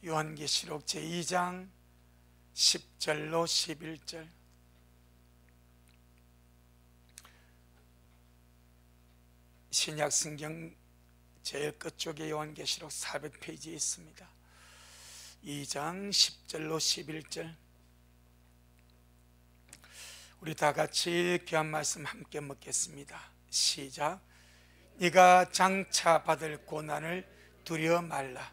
요한계시록 제2장 10절로 11절. 신약성경 제일 끝쪽에 요한계시록 400페이지에 있습니다. 2장 10절로 11절. 우리 다 같이 귀한 말씀 함께 먹겠습니다. 시작. 네가 장차 받을 고난을 두려워 말라.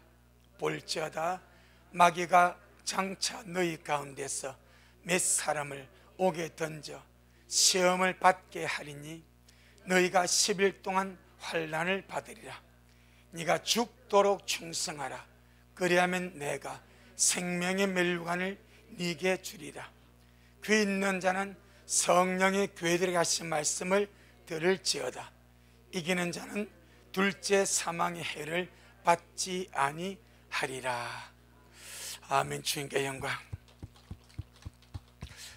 볼지어다 마귀가 장차 너희 가운데서 몇 사람을 옥에 던져 시험을 받게 하리니 너희가 10일 동안 환난을 받으리라. 네가 죽도록 충성하라. 그리하면 내가 생명의 멸류관을 네게 주리라. 귀 있는 자는 성령의 교회들에게 하신 말씀을 들을지어다. 이기는 자는 둘째 사망의 해를 받지 아니하리라. 아멘. 주님께 영광.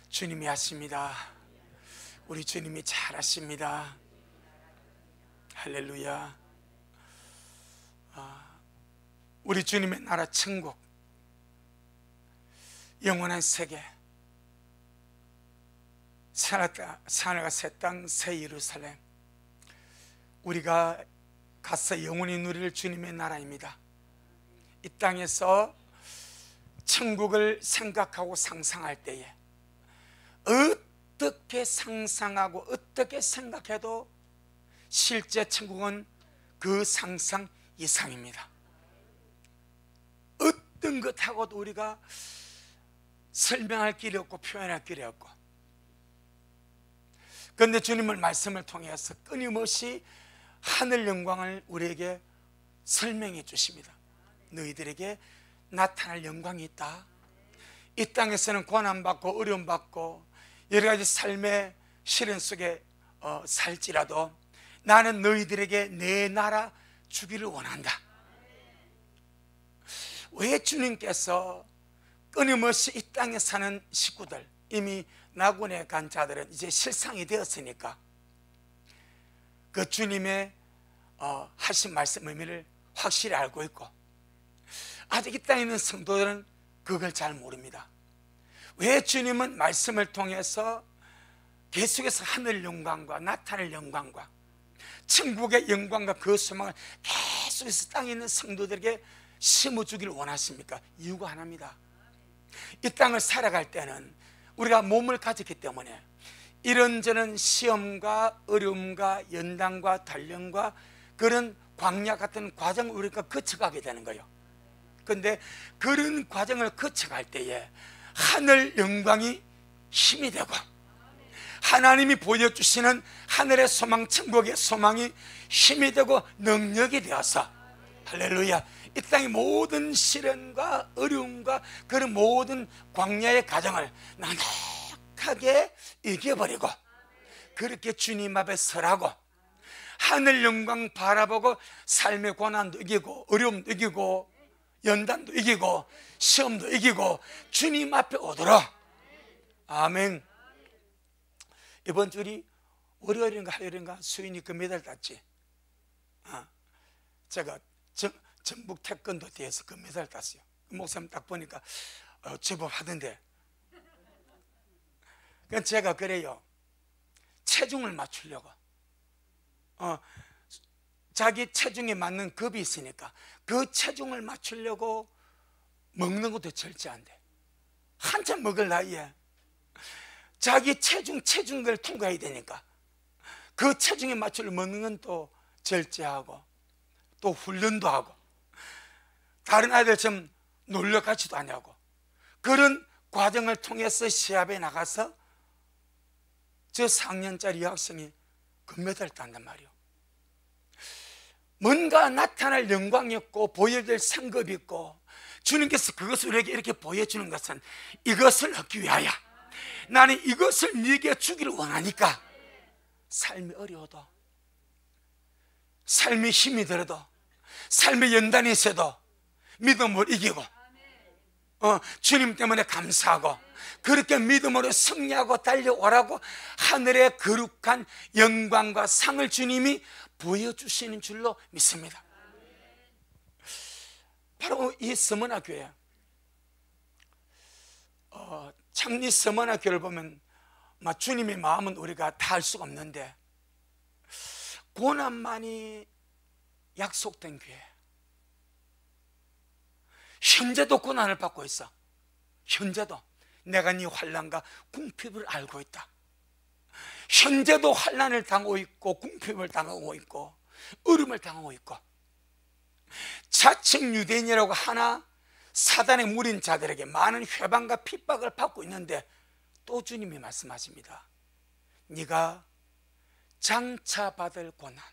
주님이 하십니다. 우리 주님이 잘하십니다. 할렐루야. 우리 주님의 나라 천국, 영원한 세계, 새하늘과 새 땅, 새 예루살렘, 우리가 가서 영원히 누릴 주님의 나라입니다. 이 땅에서 천국을 생각하고 상상할 때에 어떻게 상상하고 어떻게 생각해도 실제 천국은 그 상상 이상입니다. 어떤 것하고도 우리가 설명할 길이 없고 표현할 길이 없고, 그런데 주님의 말씀을 통해서 끊임없이 하늘 영광을 우리에게 설명해 주십니다. 너희들에게 나타날 영광이 있다. 이 땅에서는 고난받고 어려움받고 여러 가지 삶의 시련 속에 살지라도 나는 너희들에게 내 나라 주기를 원한다. 왜 주님께서 끊임없이 이 땅에 사는 식구들, 이미 낙원에 간 자들은 이제 실상이 되었으니까 그 주님의 하신 말씀 의미를 확실히 알고 있고, 아직 이 땅에 있는 성도들은 그걸 잘 모릅니다. 왜 주님은 말씀을 통해서 계속해서 하늘 영광과 나타날 영광과 천국의 영광과 그 소망을 계속해서 땅에 있는 성도들에게 심어주기를 원하십니까? 이유가 하나입니다. 이 땅을 살아갈 때는 우리가 몸을 가졌기 때문에 이런저런 시험과 어려움과 연단과 단련과 그런 광야 같은 과정을 우리가 거쳐가게 되는 거예요. 그런데 그런 과정을 거쳐갈 때에 하늘 영광이 힘이 되고 하나님이 보여주시는 하늘의 소망, 천국의 소망이 힘이 되고 능력이 되어서, 할렐루야, 이 땅의 모든 시련과 어려움과 그런 모든 광야의 과정을 넉넉하게 이겨버리고 그렇게 주님 앞에 서라고 하늘 영광 바라보고 삶의 고난도 이기고 어려움도 이기고 연단도 이기고 시험도 이기고 주님 앞에 오도록. 아멘. 이번 주일이 월요일인가 화요일인가 수인이 금메달 땄지. 제가 전북 태권도 대회에서 금메달 땄어요. 목사님 딱 보니까 제법 하던데. 그러니까 제가 그래요, 체중을 맞추려고 자기 체중에 맞는 급이 있으니까 그 체중을 맞추려고 먹는 것도 절제 안 돼. 한참 먹을 나이에 자기 체중을 통과해야 되니까 그 체중에 맞추려 먹는 건 또 절제하고 또 훈련도 하고 다른 아이들처럼 놀러가지도 않냐고 그런 과정을 통해서 시합에 나가서 저 4학년짜리 여학생이 금메달을 딴단 말이에요. 뭔가 나타날 영광이 있고 보여질 상급이 있고 주님께서 그것을 우리에게 이렇게 보여주는 것은 이것을 얻기 위하여 나는 이것을 네게 주기를 원하니까 삶이 어려워도 삶의 힘이 들어도 삶의 연단이 있어도 믿음을 이기고 주님 때문에 감사하고 그렇게 믿음으로 승리하고 달려오라고 하늘의 거룩한 영광과 상을 주님이 보여주시는 줄로 믿습니다. 바로 이 서머나 교회, 참 이 서머나 교를 보면 주님의 마음은 우리가 다 알 수가 없는데, 고난만이 약속된 교회, 현재도 고난을 받고 있어. 현재도 내가 네 환난과 궁핍을 알고 있다. 현재도 환난을 당하고 있고 궁핍을 당하고 있고 어려움을 당하고 있고, 자칭 유대인이라고 하나 사단의 무린 자들에게 많은 회방과 핍박을 받고 있는데, 또 주님이 말씀하십니다. 네가 장차 받을 고난,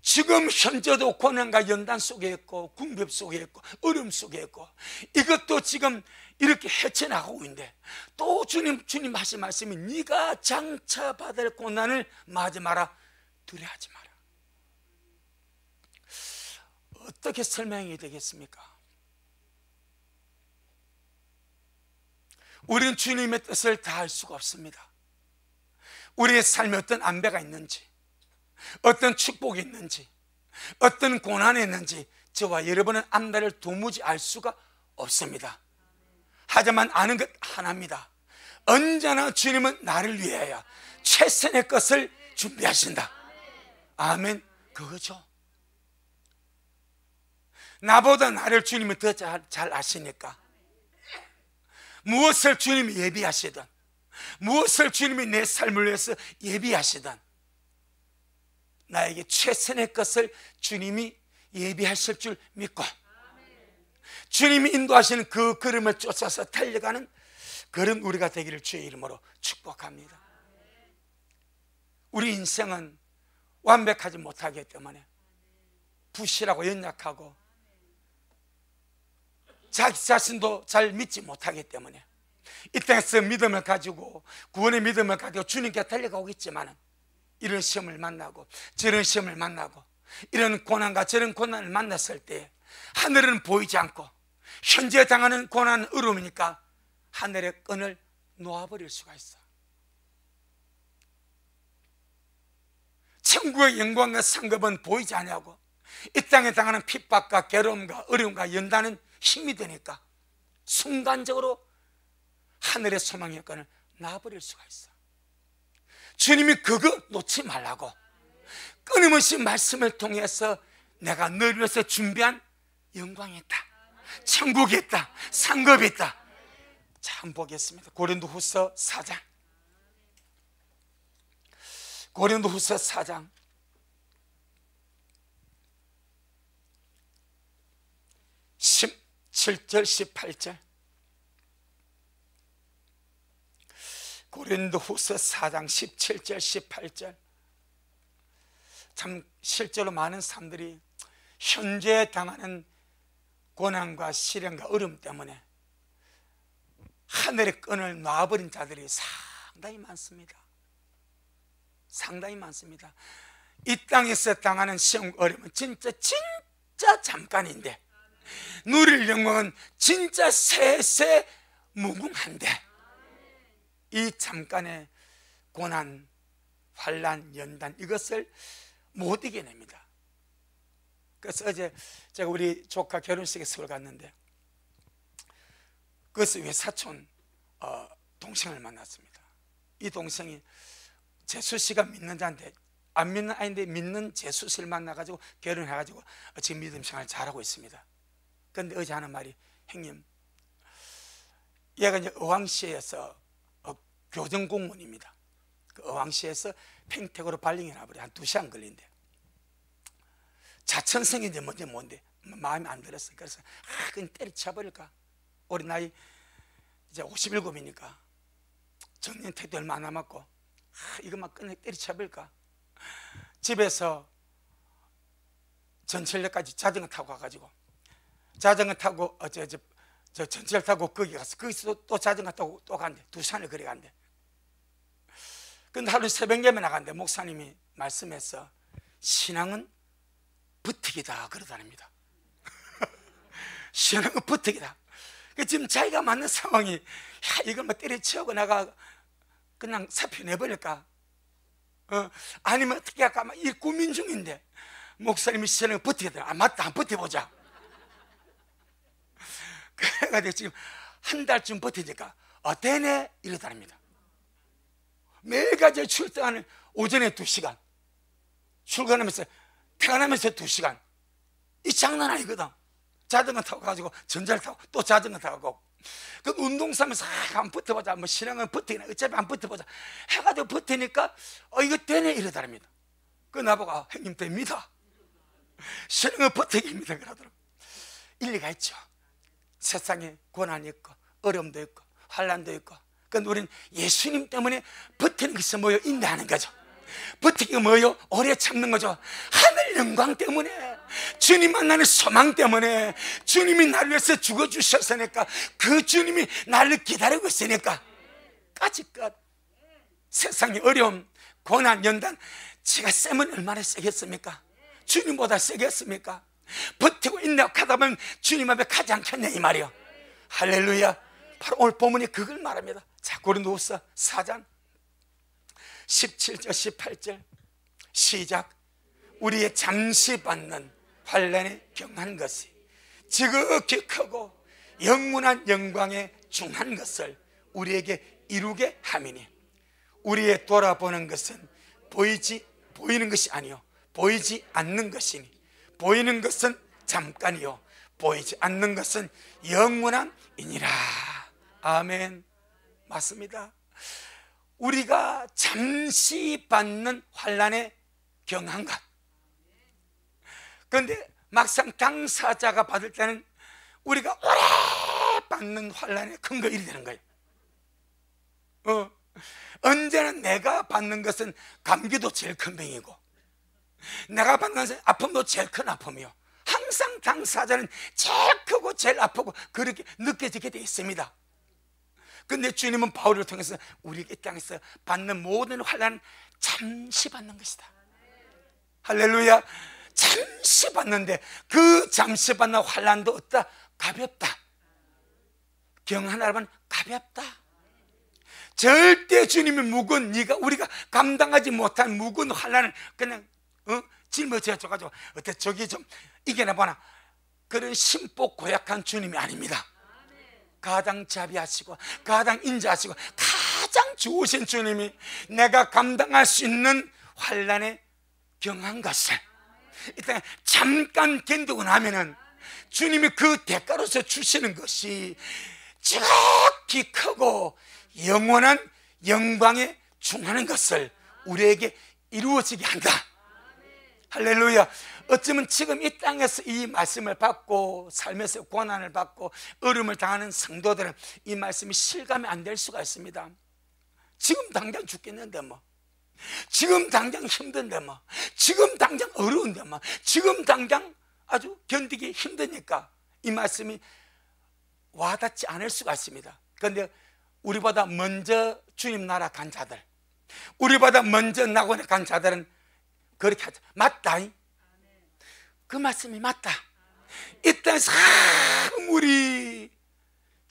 지금 현재도 고난과 연단 속에 있고 궁핍 속에 있고 어려움 속에 있고, 이것도 지금 이렇게 헤쳐나가고 있는데, 또 주님 하신 말씀이 네가 장차 받을 고난을 맞지 마라, 두려워하지 마라. 어떻게 설명이 되겠습니까? 우리는 주님의 뜻을 다 알 수가 없습니다. 우리의 삶에 어떤 안배가 있는지, 어떤 축복이 있는지, 어떤 고난이 있는지 저와 여러분은 앞날을 도무지 알 수가 없습니다. 하지만 아는 것 하나입니다. 언제나 주님은 나를 위하여 최선의 것을 준비하신다. 아멘. 그거죠. 나보다 나를 주님이 더 잘 아시니까, 무엇을 주님이 예비하시든, 무엇을 주님이 내 삶을 위해서 예비하시든, 나에게 최선의 것을 주님이 예비하실 줄 믿고, 주님이 인도하시는 그 걸음을 쫓아서 달려가는 그런 우리가 되기를 주의 이름으로 축복합니다. 우리 인생은 완벽하지 못하기 때문에 부실하고 연약하고 자기 자신도 잘 믿지 못하기 때문에 이 땅에서 믿음을 가지고, 구원의 믿음을 가지고 주님께 달려가고 있지만, 이런 시험을 만나고 저런 시험을 만나고 이런 고난과 저런 고난을 만났을 때 하늘은 보이지 않고 현재 당하는 고난은 어려우니까 하늘의 끈을 놓아버릴 수가 있어. 천국의 영광과 상급은 보이지 않냐고, 이 땅에 당하는 핍박과 괴로움과 어려움과 연단은 힘이 되니까 순간적으로 하늘의 소망의 끈을 놔버릴 수가 있어. 주님이 그거 놓지 말라고 끊임없이 말씀을 통해서 내가 너를 위해서 준비한 영광이 있다, 천국이 있다, 상급이 있다. 자, 한번 보겠습니다. 고린도후서 4장, 고린도후서 4장 17절 18절. 고린도후서 4장 17절 18절. 참 실제로 많은 사람들이 현재 당하는 고난과 시련과 어려움 때문에 하늘의 끈을 놔버린 자들이 상당히 많습니다. 상당히 많습니다. 이 땅에서 당하는 시험, 어려움은 진짜 잠깐인데, 누릴 영광은 진짜 세세 무궁한데, 이 잠깐의 고난, 환난, 연단, 이것을 못 이겨냅니다. 그래서 어제 제가 우리 조카 결혼식에 서울 갔는데, 그것을 위해 사촌 동생을 만났습니다. 이 동생이 재수씨가 믿는 자인데, 안 믿는 아이인데 믿는 재수씨를 만나가지고 결혼해가지고 지금 믿음 생활 잘하고 있습니다. 그런데 어제 하는 말이, 형님, 얘가 이제 의왕시에서 교정공무원입니다. 그 의왕시에서 평택으로 발령이 나버려 한 2시간 걸린대. 자천성인지 뭔데 마음에 안 들었어. 그래서 그냥 때려쳐버릴까, 우리 나이 이제 57이니까 정년 퇴도 얼마 안 남았고, 이것만 끝내 때려쳐버릴까. 집에서 전철역까지 자전거 타고 가가지고, 자전거 타고 저 전철 타고 거기 가서 거기서 또 자전거 타고 또 간대. 2시간을 거리 간대. 근데 하루 새벽녘에 나간대. 목사님이 말씀해서 신앙은 버티기다 그러다닙니다. 신앙은 버티기다. 지금 자기가 맞는 상황이, 이걸 막 때려치우고 내가 그냥 사표내버릴까, 아니면 어떻게 할까, 막 이 고민 중인데 목사님이 신앙을 버티기다. 맞다, 한번 버텨보자. 그래가지고 지금 한 달쯤 버티니까 되네 이러더랍니다. 매일같이 출퇴근을 오전에 2시간, 출근하면서 퇴근하면서 2시간. 이 장난 아니거든. 자전거 타고 가지고 전자를 타고 또 자전거 타고 그 운동삼에서 한번 버텨보자, 뭐 신앙은 버티나 어차피 안 버텨보자 해가지고 버티니까 이거 되네 이러더랍니다. 그 나보고 형님 됩니다, 신앙은 버티기입니다 그러더라고요. 일리가 있죠. 세상에 고난이 있고 어려움도 있고 환난도 있고, 그러니까 우리는 예수님 때문에 버티는 것이 뭐요? 인내하는 거죠. 버티기가 뭐요? 오래 참는 거죠. 하늘 영광 때문에, 주님 만나는 소망 때문에, 주님이 나를 위해서 죽어주셨으니까, 그 주님이 나를 기다리고 있으니까 까짓것 세상의 어려움, 고난, 연단 제가 세면 얼마나 세겠습니까? 주님보다 세겠습니까? 버티고 인내하다 보면 주님 앞에 가지 않겠네 이 말이요. 할렐루야. 바로 오늘 본문이 그걸 말합니다. 자, 고린도후서 4장 17절 18절 시작. 우리의 잠시 받는 환난에 경한 것이 지극히 크고 영원한 영광에 중한 것을 우리에게 이루게 함이니, 우리의 돌아보는 것은 보이는 것이 아니요 보이지 않는 것이니, 보이는 것은 잠깐이요 보이지 않는 것은 영원한이니라. 아멘. 맞습니다. 우리가 잠시 받는 환난에 경한 것. 그런데 막상 당사자가 받을 때는 우리가 오래 받는 환난에 큰 거 일이 되는 거예요. 언제나 내가 받는 것은 감기도 제일 큰 병이고, 내가 받는 것은 아픔도 제일 큰 아픔이요. 항상 당사자는 제일 크고 제일 아프고 그렇게 느껴지게 되어 있습니다. 근데 주님은 바울을 통해서 우리에게 이 땅에서 받는 모든 환난은 잠시 받는 것이다. 할렐루야. 잠시 받는데 그 잠시 받는 환난도 어떠다? 가볍다. 경한 여러분, 가볍다. 절대 주님이 무거운, 우리가 감당하지 못한 무거운 환난을 그냥 짊어져가지고 어때 저기 좀 이겨내보나, 그런 심보 고약한 주님이 아닙니다. 가장 자비하시고 가장 인자하시고 가장 좋으신 주님이 내가 감당할 수 있는 환난에 경한 것을 일단 잠깐 견디고 나면은 주님이 그 대가로서 주시는 것이 지극히 크고 영원한 영광에 중하는 것을 우리에게 이루어지게 한다. 할렐루야. 어쩌면 지금 이 땅에서 이 말씀을 받고 살면서 고난을 받고 어려움을 당하는 성도들은 이 말씀이 실감이 안 될 수가 있습니다. 지금 당장 죽겠는데 뭐, 지금 당장 힘든데 뭐, 지금 당장 어려운데 뭐, 지금 당장 아주 견디기 힘드니까 이 말씀이 와닿지 않을 수가 있습니다. 그런데 우리보다 먼저 주님 나라 간 자들, 우리보다 먼저 낙원에 간 자들은 그렇게 하죠. 맞다. 그 말씀이 맞다. 이 땅에서 아무리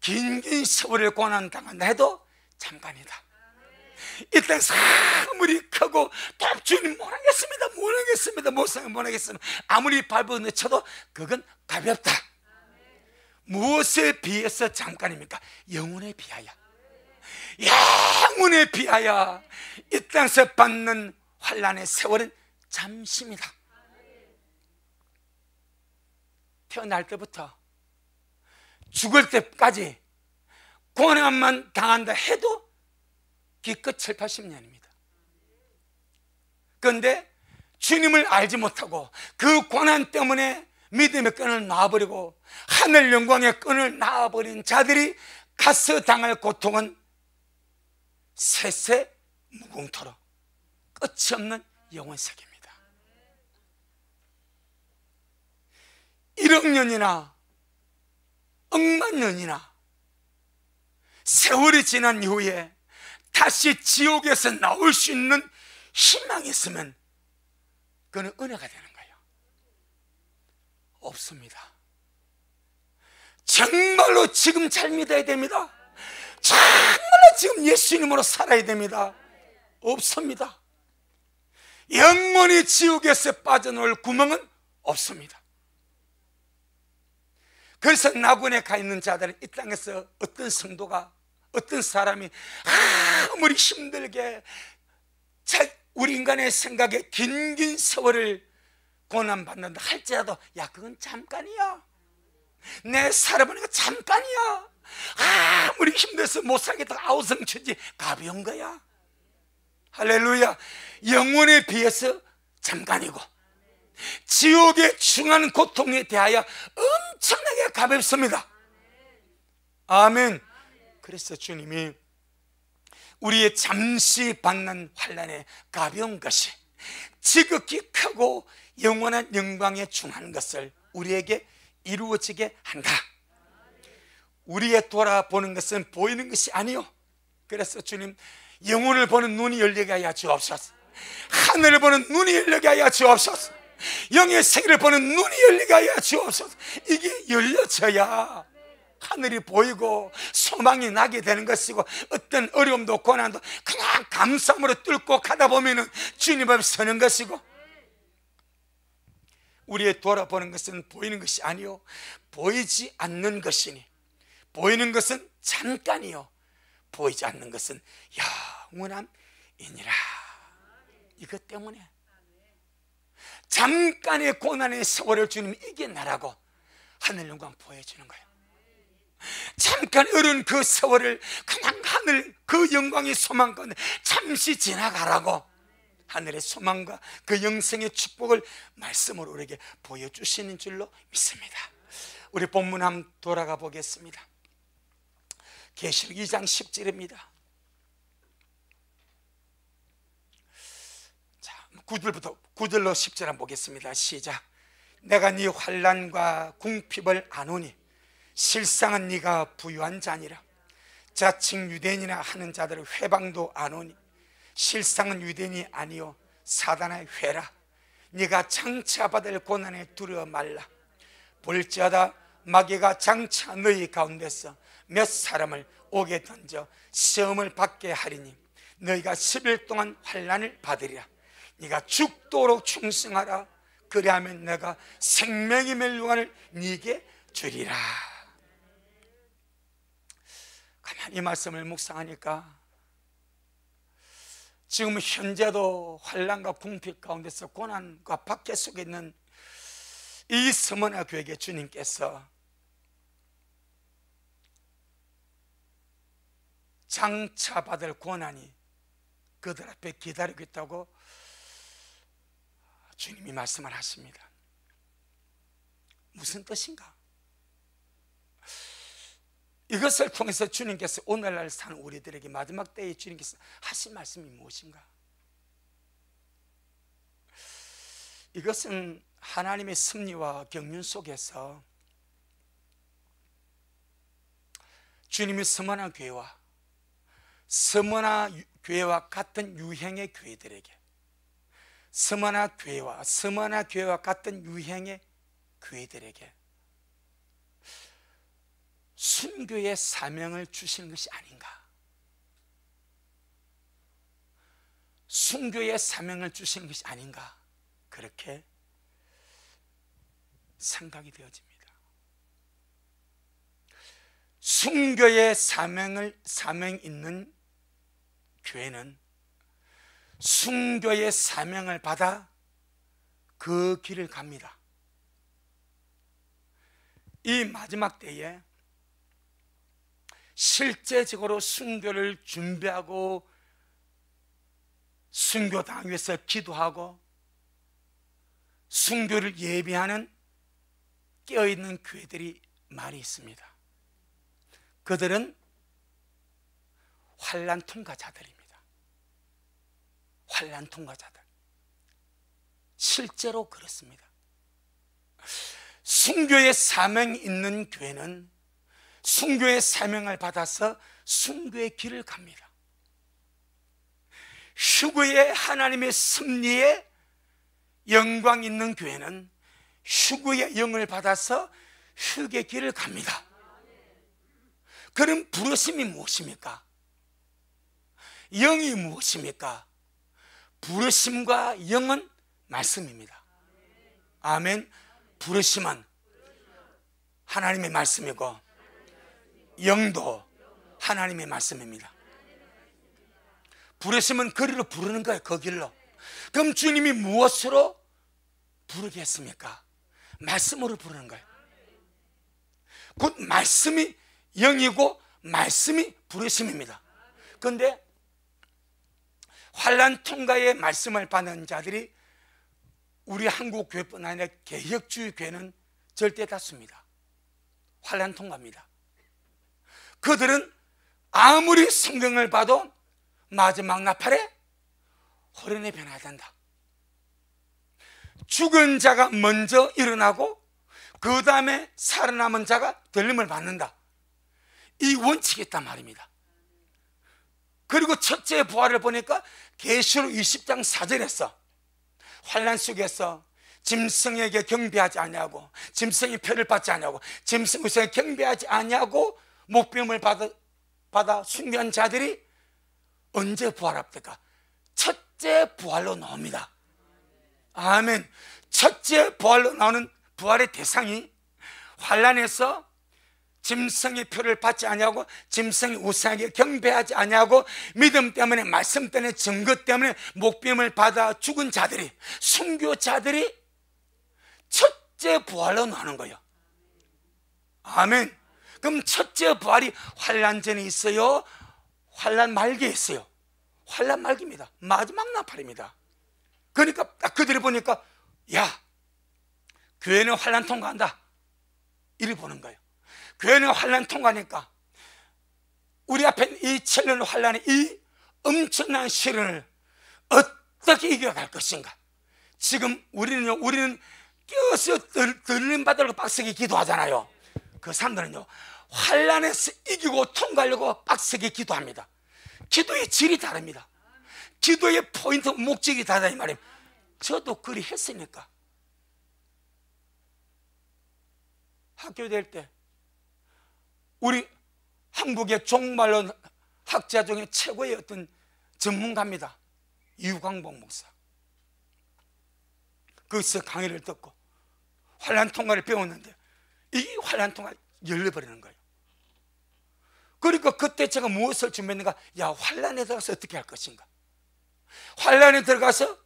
긴 세월을 고난당한다 해도 잠깐이다. 이 땅에서 아무리 크고 또 주님 못하겠습니다 아무리 밟아내 쳐도 그건 가볍다. 무엇에 비해서 잠깐입니까? 영혼에 비하여. 영혼에 비하여 이 땅에서 받는 환난의 세월은 잠시입니다. 태어날 때부터 죽을 때까지 고난만 당한다 해도 기껏 7, 80년입니다. 그런데 주님을 알지 못하고 그 고난 때문에 믿음의 끈을 놔버리고 하늘 영광의 끈을 놔버린 자들이 가서 당할 고통은 세세 무궁토록 끝이 없는 영원세계입니다. 1억 년이나 억만 년이나 세월이 지난 이후에 다시 지옥에서 나올 수 있는 희망이 있으면 그건 은혜가 되는 거예요. 없습니다. 정말로 지금 잘 믿어야 됩니다. 정말로 지금 예수님으로 살아야 됩니다. 없습니다. 영원히 지옥에서 빠져나올 구멍은 없습니다. 그래서 낙원에 가 있는 자들은 이 땅에서 어떤 성도가, 어떤 사람이 아무리 힘들게 우리 인간의 생각에 긴 세월을 고난받는다 할지라도, 야, 그건 잠깐이야. 내 살아보는 거 잠깐이야. 아무리 힘들어서 못 살겠다 아우성처지 가벼운 거야. 할렐루야. 영혼에 비해서 잠깐이고 지옥의 중한 고통에 대하여 엄청나게 가볍습니다. 아멘. 그래서 주님이 우리의 잠시 받는 환난에 가벼운 것이 지극히 크고 영원한 영광에 중한 것을 우리에게 이루어지게 한다. 우리의 돌아보는 것은 보이는 것이 아니요. 그래서 주님, 영혼을 보는 눈이 열리게 하여 주옵소서. 하늘을 보는 눈이 열리게 하여 주옵소서. 영의 세계를 보는 눈이 열리게 하여 주옵소서. 이게 열려져야 하늘이 보이고 소망이 나게 되는 것이고, 어떤 어려움도 고난도 그냥 감사함으로 뚫고 가다 보면 주님 앞에 서는 것이고, 우리의 돌아보는 것은 보이는 것이 아니요 보이지 않는 것이니, 보이는 것은 잠깐이요 보이지 않는 것은 영원함이니라. 이것 때문에 잠깐의 고난의 세월을 주님 이겨내라고 하늘 영광 보여주는 거예요. 잠깐 어려운 그 세월을 그냥 하늘 그 영광의 소망 가운데 잠시 지나가라고 하늘의 소망과 그 영생의 축복을 말씀으로 우리에게 보여주시는 줄로 믿습니다. 우리 본문 한번 돌아가 보겠습니다. 계시록 2장 10절입니다. 자, 9절로 10절 한번 보겠습니다. 시작. 내가 네 환난과 궁핍을 아노니 실상은 네가 부유한 자니라. 자칭 유대인이나 하는 자들의 회방도 아노니 실상은 유대인이 아니요 사단의 회라. 네가 장차 받을 고난에 두려워 말라. 볼지어다 마귀가 장차 너희 가운데서 몇 사람을 오게 던져 시험을 받게 하리니 너희가 10일 동안 환난을 받으리라. 네가 죽도록 충성하라. 그리하면 내가 생명의 멸류관을 네게 주리라. 가만히 이 말씀을 묵상하니까 지금 현재도 환난과 궁핍 가운데서 고난과 박해 속에 있는 이 서머나 교회에 주님께서 장차 받을 고난이 그들 앞에 기다리고 있다고 주님이 말씀을 하십니다. 무슨 뜻인가? 이것을 통해서 주님께서 오늘날 사는 우리들에게 마지막 때에 주님께서 하신 말씀이 무엇인가? 이것은 하나님의 섭리와 경륜 속에서 주님의 서머나 교회와 같은 유형의 교회들에게, 서머나 교회와 같은 유형의 교회들에게 순교의 사명을 주시는 것이 아닌가? 순교의 사명을 주시는 것이 아닌가? 그렇게 생각이 되어집니다. 순교의 사명 있는 교회는 순교의 사명을 받아 그 길을 갑니다. 이 마지막 때에 실제적으로 순교를 준비하고 순교당하기 위해서 기도하고 순교를 예비하는 깨어있는 교회들이 많이 있습니다. 그들은 환난 통과자들입니다. 환난 통과자들. 실제로 그렇습니다. 순교의 사명이 있는 교회는 순교의 사명을 받아서 순교의 길을 갑니다. 휴거의 하나님의 섭리에 영광 있는 교회는 휴거의 영을 받아서 휴게의 길을 갑니다. 그럼 부르심이 무엇입니까? 영이 무엇입니까? 부르심과 영은 말씀입니다. 아멘. 부르심은 하나님의 말씀이고 영도 하나님의 말씀입니다. 부르시면 거리로 부르는 거예요. 그 길로. 그럼 주님이 무엇으로 부르겠습니까? 말씀으로 부르는 거예요. 곧 말씀이 영이고 말씀이 부르심입니다. 그런데 환난 통과의 말씀을 받는 자들이 우리 한국 교회뿐 아니라 개혁주의 교회는 절대 다수입니다. 환난 통과입니다. 그들은 아무리 성경을 봐도 마지막 나팔에 호련히 변해야 된다. 죽은 자가 먼저 일어나고 그 다음에 살아남은 자가 들림을 받는다. 이 원칙이 있단 말입니다. 그리고 첫째 부활을 보니까 계시록 20장 4절에서 환난 속에서 짐승에게 경배하지 아니하고 짐승이 표를 받지 아니하고 짐승에게 경배하지 아니하고 목배움을 받아 순교한 자들이 언제 부활합니까? 첫째 부활로 나옵니다. 아멘. 첫째 부활로 나오는 부활의 대상이 환난에서 짐승의 표를 받지 아니하고 짐승의 우상에게 경배하지 아니하고 믿음 때문에 말씀 때문에 증거 때문에 목배움을 받아 죽은 자들이 순교자들이 첫째 부활로 나오는 거예요. 아멘. 그럼 첫째 부활이 환난 전에 있어요? 환난 말기에 있어요? 환난 말기입니다. 마지막 나팔입니다. 그러니까 딱 그들이 보니까 야, 교회는 환난 통과한다 이를 보는 거예요. 교회는 환난 통과니까 우리 앞에 이 7년 환난의 이 엄청난 시련을 어떻게 이겨갈 것인가. 지금 우리는 껴서 들림받으려고 빡세게 기도하잖아요. 그 사람들은요 환난에서 이기고 통과하려고 빡세게 기도합니다. 기도의 질이 다릅니다. 기도의 포인트 목적이 다르다 이 말이에요. 저도 그리 했으니까. 학교 다닐 때 우리 한국의 종말론 학자 중에 최고의 어떤 전문가입니다. 유광복 목사. 거기서 강의를 듣고 환난 통과를 배웠는데 이 환난 통과를 열려버리는 거예요. 그러니까 그때 제가 무엇을 준비했는가? 야, 환난에 들어가서 어떻게 할 것인가? 환난에 들어가서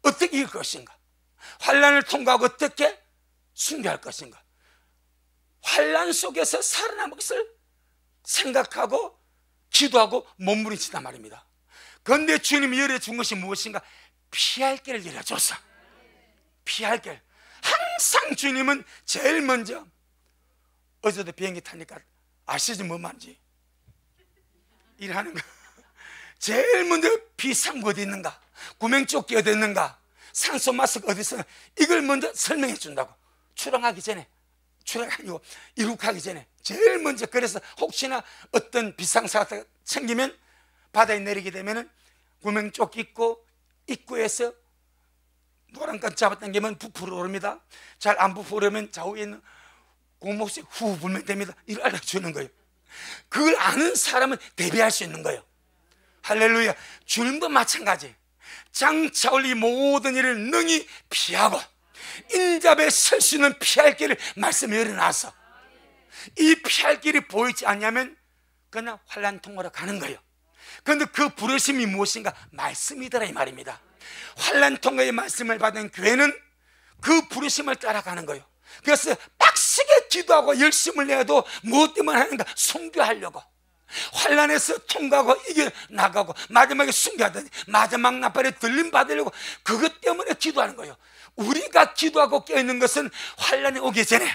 어떻게 이길 것인가? 환난을 통과하고 어떻게 순교할 것인가? 환난 속에서 살아남을 것을 생각하고 기도하고 몸부림친단 말입니다. 그런데 주님이 열어준 것이 무엇인가? 피할 길을 열어줘서 피할 길. 항상 주님은 제일 먼저, 어제도 비행기 타니까 아시지 뭐 말인지 일하는 거 제일 먼저 비상구 어디 있는가, 구명조끼 어디 있는가, 산소 마스크 어디 있어, 이걸 먼저 설명해 준다고. 출항하기 전에, 출항 아니고 이륙하기 전에 제일 먼저. 그래서 혹시나 어떤 비상사고가 생기면 바다에 내리게 되면 구명조끼 입고 입구에서 노란끈 잡아당기면 부풀어 오릅니다. 잘 안 부풀으면 좌우에 있는 고목씩 후 불면 됩니다. 이걸 알려주는 거예요. 그걸 아는 사람은 대비할 수 있는 거예요. 할렐루야. 주님도 마찬가지. 장차 올 이 모든 일을 능히 피하고 인잡에 설 수 있는 피할 길을 말씀에 열어놔서 이 피할 길이 보이지 않냐면 그냥 환난 통로로 가는 거예요. 그런데 그 부르심이 무엇인가? 말씀이더라 이 말입니다. 환난 통로의 말씀을 받은 교회는 그 부르심을 따라가는 거예요. 그래서 빡세게 기도하고 열심을 내도 무엇 때문에 하는가? 순교하려고. 환난에서 통과하고 이겨나가고 마지막에 순교하더니 마지막 나팔에 들림 받으려고 그것 때문에 기도하는 거예요. 우리가 기도하고 깨어있는 것은 환난이 오기 전에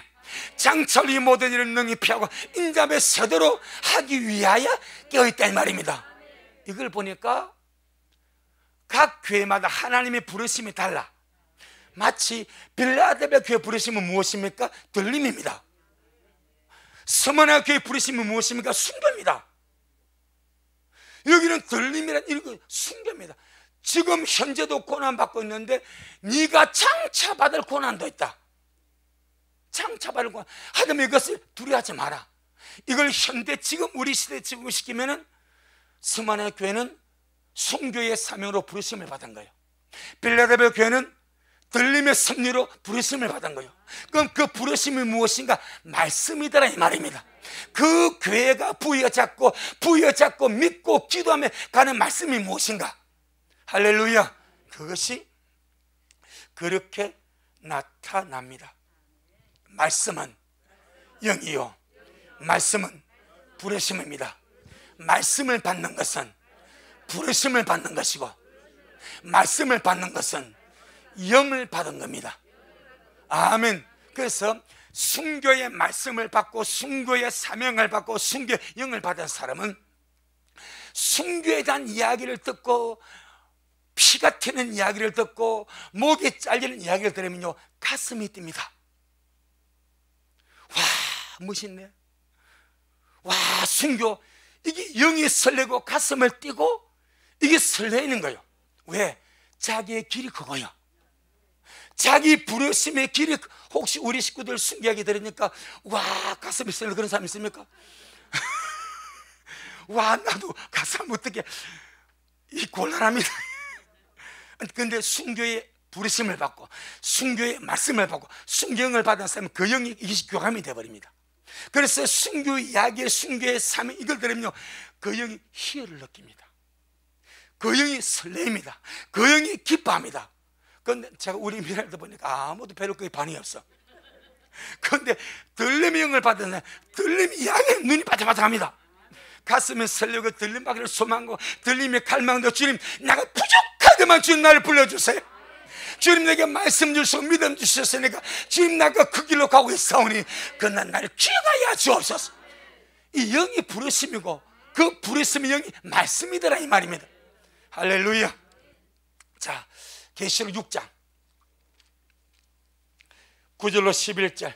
장차 이 모든 일을 능히 피하고 인잡에 서도록 하기 위하여 깨어있다 이 말입니다. 이걸 보니까 각 교회마다 하나님의 부르심이 달라. 마치 빌라델비아 교회 부르심은 무엇입니까? 들림입니다. 스무나 교회 부르심은 무엇입니까? 순교입니다. 여기는 들림이란 이런 순교입니다. 지금 현재도 고난받고 있는데 네가 장차 받을 고난도 있다. 장차 받을 고난. 하다면 이것을 두려워하지 마라. 이걸 현대 지금 우리 시대에 적용시키면은 스무나 교회는 순교의 사명으로 부르심을 받은 거예요. 빌라델비아 교회는 들림의 섭리로 부르심을 받은 거예요. 그럼 그 부르심이 무엇인가? 말씀이더라 이 말입니다. 그 교회가 부여잡고 믿고 기도하며 가는 말씀이 무엇인가? 할렐루야. 그것이 그렇게 나타납니다. 말씀은 영이요, 말씀은 부르심입니다. 말씀을 받는 것은 부르심을 받는 것이고, 말씀을 받는 것은 영을 받은 겁니다. 아멘. 그래서 순교의 말씀을 받고 순교의 사명을 받고 순교의 영을 받은 사람은 순교에 대한 이야기를 듣고 피가 튀는 이야기를 듣고 목이 잘리는 이야기를 들으면요, 가슴이 뜁니다. 와, 멋있네. 와, 순교, 이게 영이 설레고 가슴을 뛰고 이게 설레이는 거예요. 왜? 자기의 길이 그거야. 자기 부르심의 길이. 혹시 우리 식구들 순교하게 들으니까 와, 가슴이 설레는 그런 사람 있습니까? 와, 나도 가슴 어떻게, 이 곤란합니다. 근데 순교의 부르심을 받고 순교의 말씀을 받고 순교영을 받은 사람은 그 영이 교감이 되어버립니다. 그래서 순교 이야기, 순교의 사명, 이걸 들으면요, 그 영이 희열을 느낍니다. 그 영이 설레입니다. 그 영이 기뻐합니다. 그런데 제가 우리 미라를 보니까 아무도 별로 그게 반응이 없어. 그런데 들림의 영을 받은 사람, 들림 이야기에 눈이 바짝바짝합니다. 가슴에 설레고 들림 받기를 소망하고 들림의 갈망도, 주님, 내가 부족하지만 주님 나를 불러주세요. 주님 내게 말씀 주시고 믿음 주셨으니까 주님 내가 그 길로 가고 있사오니 그러나 나를 기억하여 주옵소서. 이 영이 부르심이고 그 부르심의 영이 말씀이더라 이 말입니다. 할렐루야. 자, 계시록 6장 9절로 11절.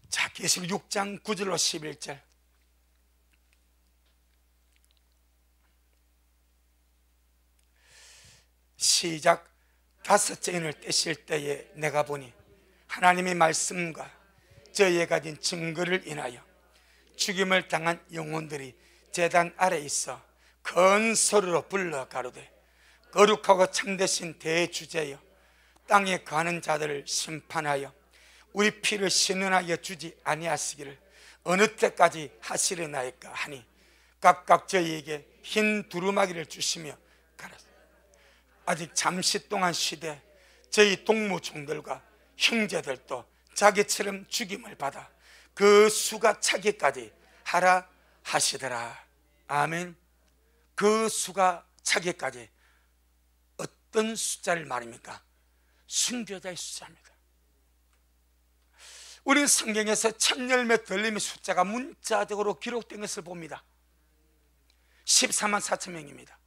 자, 계시록 6장 9절로 11절. 시작. 다섯째 인을 떼실 때에 내가 보니 하나님의 말씀과 저희에 가진 증거를 인하여 죽임을 당한 영혼들이 제단 아래 있어 큰 소리로 불러 가로되, 거룩하고 참되신 대주제여, 땅에 거하는 자들을 심판하여 우리 피를 신원하여 주지 아니하시기를 어느 때까지 하시려나이까 하니, 각각 저희에게 흰 두루마기를 주시며 가라사. 아직 잠시 동안 쉬되 저희 동무종들과 형제들도 자기처럼 죽임을 받아 그 수가 차기까지 하라 하시더라. 아멘. 그 수가 차기까지. 어떤 숫자를 말입니까? 순교자의 숫자입니다. 우리는 성경에서 첫 열매 들림의 숫자가 문자적으로 기록된 것을 봅니다. 14만 4천 명입니다.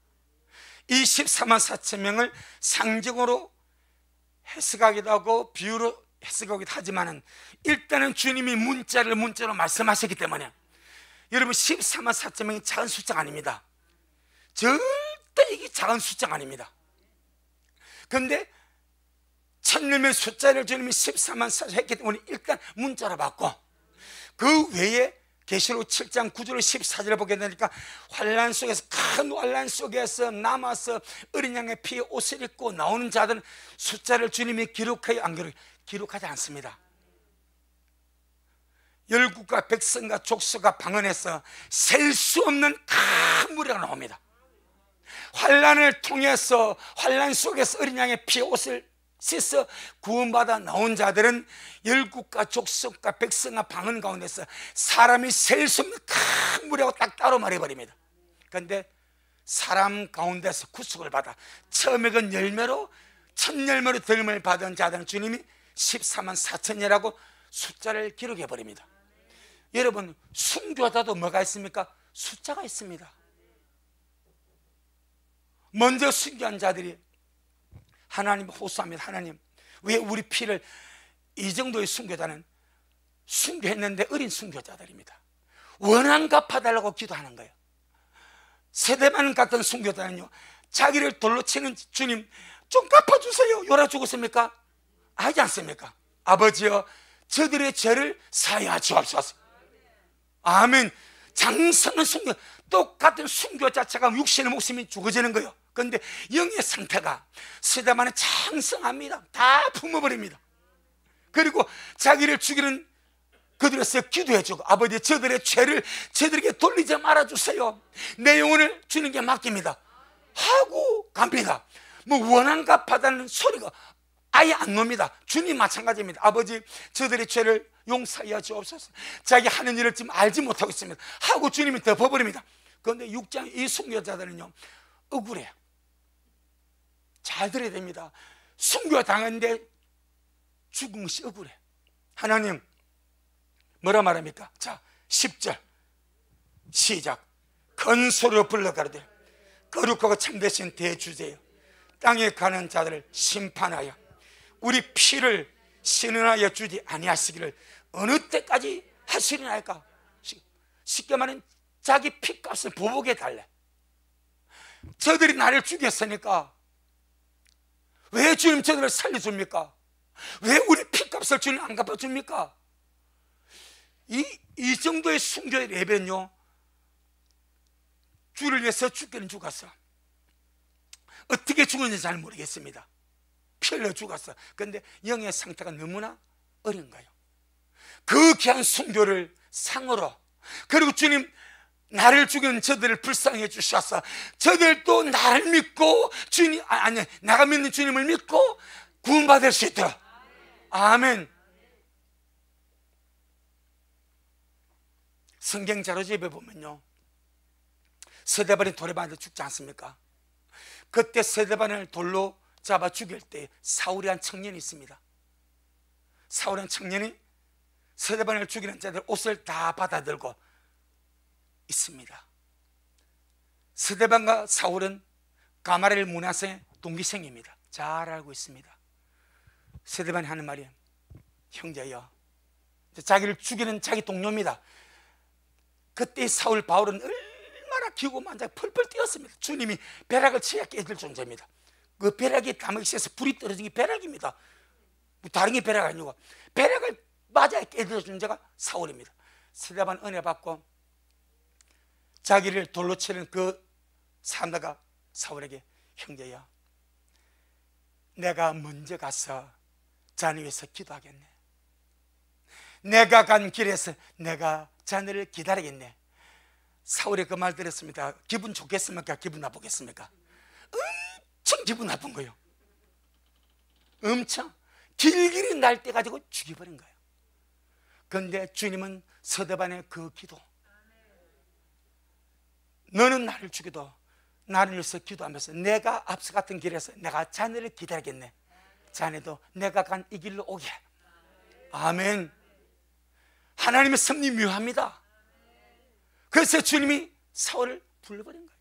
이 14만 4천 명을 상징으로 해석하기도 하고 비유로 해석하기도 하지만 일단은 주님이 문자로 말씀하셨기 때문에 여러분 14만 4천 명이 작은 숫자가 아닙니다. 절대 이게 작은 숫자가 아닙니다. 그런데 천년의 숫자를 주님이 14만 4천 했기 때문에 일단 문자로 받고, 그 외에 계시록 7장 9절 14절을 보게 되니까 환난 속에서, 큰 환난 속에서 남아서 어린 양의 피에 옷을 입고 나오는 자들은 숫자를 주님이 기록하여 안 기록하지 않습니다. 열국과 백성과 족속과 방언에서 셀 수 없는 큰 무리가 나옵니다. 환난을 통해서, 환난 속에서 어린 양의 피에 옷을 씻어 구원받아 나온 자들은 열국과 족속과 백성과 방언 가운데서 사람이 셀 수 없는 큰 무리하고 딱 따로 말해버립니다. 그런데 사람 가운데서 구속을 받아 처음에 그 열매로, 첫 열매로 들림을 받은 자들은 주님이 14만 4천이라고 숫자를 기록해버립니다. 여러분, 순교자도 뭐가 있습니까? 숫자가 있습니다. 먼저 순교한 자들이 하나님 호소합니다. 하나님, 왜 우리 피를, 이 정도의 순교자는 순교했는데 어린 순교자들입니다. 원한 갚아달라고 기도하는 거예요. 세대만 같은 순교자는요, 자기를 돌로 치는 주님 좀 갚아주세요, 요라 죽었습니까? 하지 않습니까? 아버지여, 저들의 죄를 사하여 주옵소서. 아멘. 장성한 순교, 똑같은 순교 자체가 육신의 목숨이 죽어지는 거예요. 그런데 영의 상태가 스데반은 창성합니다. 다 품어버립니다. 그리고 자기를 죽이는 그들에서 기도해주고, 아버지 저들의 죄를 저들에게 돌리지 말아주세요. 내 영혼을 주님께 맡깁니다 하고 갑니다. 뭐 원한가 바다는 소리가 아예 안 놉니다. 주님 마찬가지입니다. 아버지 저들의 죄를 용서하여 주옵소서. 자기 하는 일을 지금 알지 못하고 있습니다 하고 주님이 덮어버립니다. 그런데 6장 이 순교자들은요 억울해요. 잘 들어야 됩니다. 순교 당했는데 죽은 것이 억울해. 하나님 뭐라 말합니까? 자 10절 시작. 큰 소리로 불러 가로되 거룩하고 참되신 대주제여, 땅에 가는 자들을 심판하여 우리 피를 신은하여 주지 아니하시기를 어느 때까지 하시리나이까? 쉽게 말하면 자기 피값을 보복해 달래. 저들이 나를 죽였으니까 왜 주님 저들을 살려줍니까? 왜 우리 피값을 주님 안 갚아줍니까? 이 정도의 순교의 레벨은요 주를 위해서 죽기는 죽었어. 어떻게 죽었는지 잘 모르겠습니다. 피 흘려 죽었어. 그런데 영의 상태가 너무나 어린 거예요. 그 귀한 순교를 상으로, 그리고 주님 나를 죽이는 저들을 불쌍해 주셔서 저들도 나를 믿고 주님 내가 믿는 주님을 믿고 구원받을 수 있도록. 아멘. 성경 자료집에 보면요 스데반이 돌에 맞아 죽지 않습니까? 그때 스데반을 돌로 잡아 죽일 때 사울이 한 청년이 있습니다. 사울이 한 청년이 스데반을 죽이는 자들 옷을 다 받아들고 있습니다. 스데반과 사울은 가마렐 문하세의 동기생입니다. 잘 알고 있습니다. 스데반이 하는 말이 형제여, 자기를 죽이는 자기 동료입니다. 그때 사울 바울은 얼마나 기고만장 펄펄 뛰었습니다. 주님이 벼락을 쳐야 깨질 존재입니다. 그 벼락이 다메섹에서 불이 떨어진 게 벼락입니다. 다른 게 벼락 아니고 벼락을 맞아야 깨질 존재가 사울입니다. 스데반 은혜 받고 자기를 돌로 치는 그 사람다가 사울에게 형제야, 내가 먼저 가서 자네 위해서 기도하겠네. 내가 간 길에서 내가 자네를 기다리겠네. 사울이 그 말 들었습니다. 기분 좋겠습니까? 기분 나쁘겠습니까? 엄청 기분 나쁜 거예요. 엄청 길길이 날 때 가지고 죽여버린 거예요. 그런데 주님은 스데반의 그 기도, 너는 나를 죽여도 나를 위해서 기도하면서 내가 앞서 갔던 길에서 내가 자네를 기다리겠네. 자네도 내가 간 이 길로 오게. 아멘. 하나님의 섭리 묘합니다. 그래서 주님이 사울을 불러버린 거예요.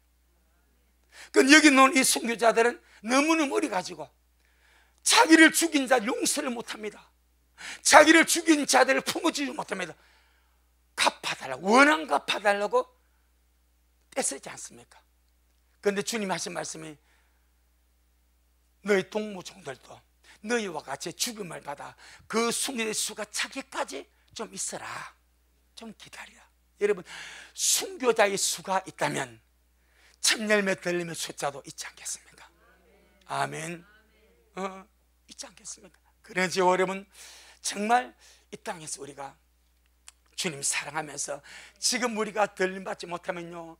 그러니까 여기 놓은 이 순교자들은 너무너무 어려가지고 자기를 죽인 자 용서를 못합니다. 자기를 죽인 자들을 품어주지 못합니다. 갚아달라고, 원한 갚아달라고 떼쓰지 않습니까? 그런데 주님이 하신 말씀이 너희 동무종들도 너희와 같이 죽음을 받아 그 순교의 수가 차기까지 좀 있어라, 좀 기다리라. 여러분, 순교자의 수가 있다면 참열매 들리면 숫자도 있지 않겠습니까? 아멘. 있지 않겠습니까? 그래서 여러분, 정말 이 땅에서 우리가 주님 사랑하면서 지금 우리가 들림받지 못하면요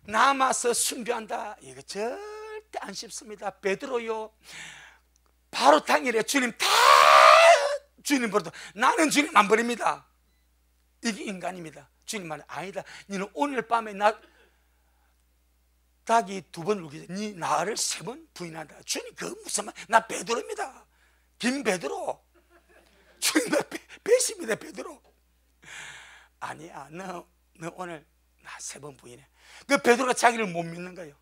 남아서 순교한다, 이거 절대 안 쉽습니다. 베드로요 바로 당일에 주님 다 주님 버려도 나는 주님 안 버립니다. 이게 인간입니다. 주님 말은 아니다, 너는 오늘 밤에 닭이 2번 울기 전에 네 나를 3번 부인한다. 주님 그 무슨 말, 나 베드로입니다. 김베드로. 주님 나 배십니다. 베드로. 아니야, 너 오늘 나 3번 부인해. 그 베드로가 자기를 못 믿는 거예요.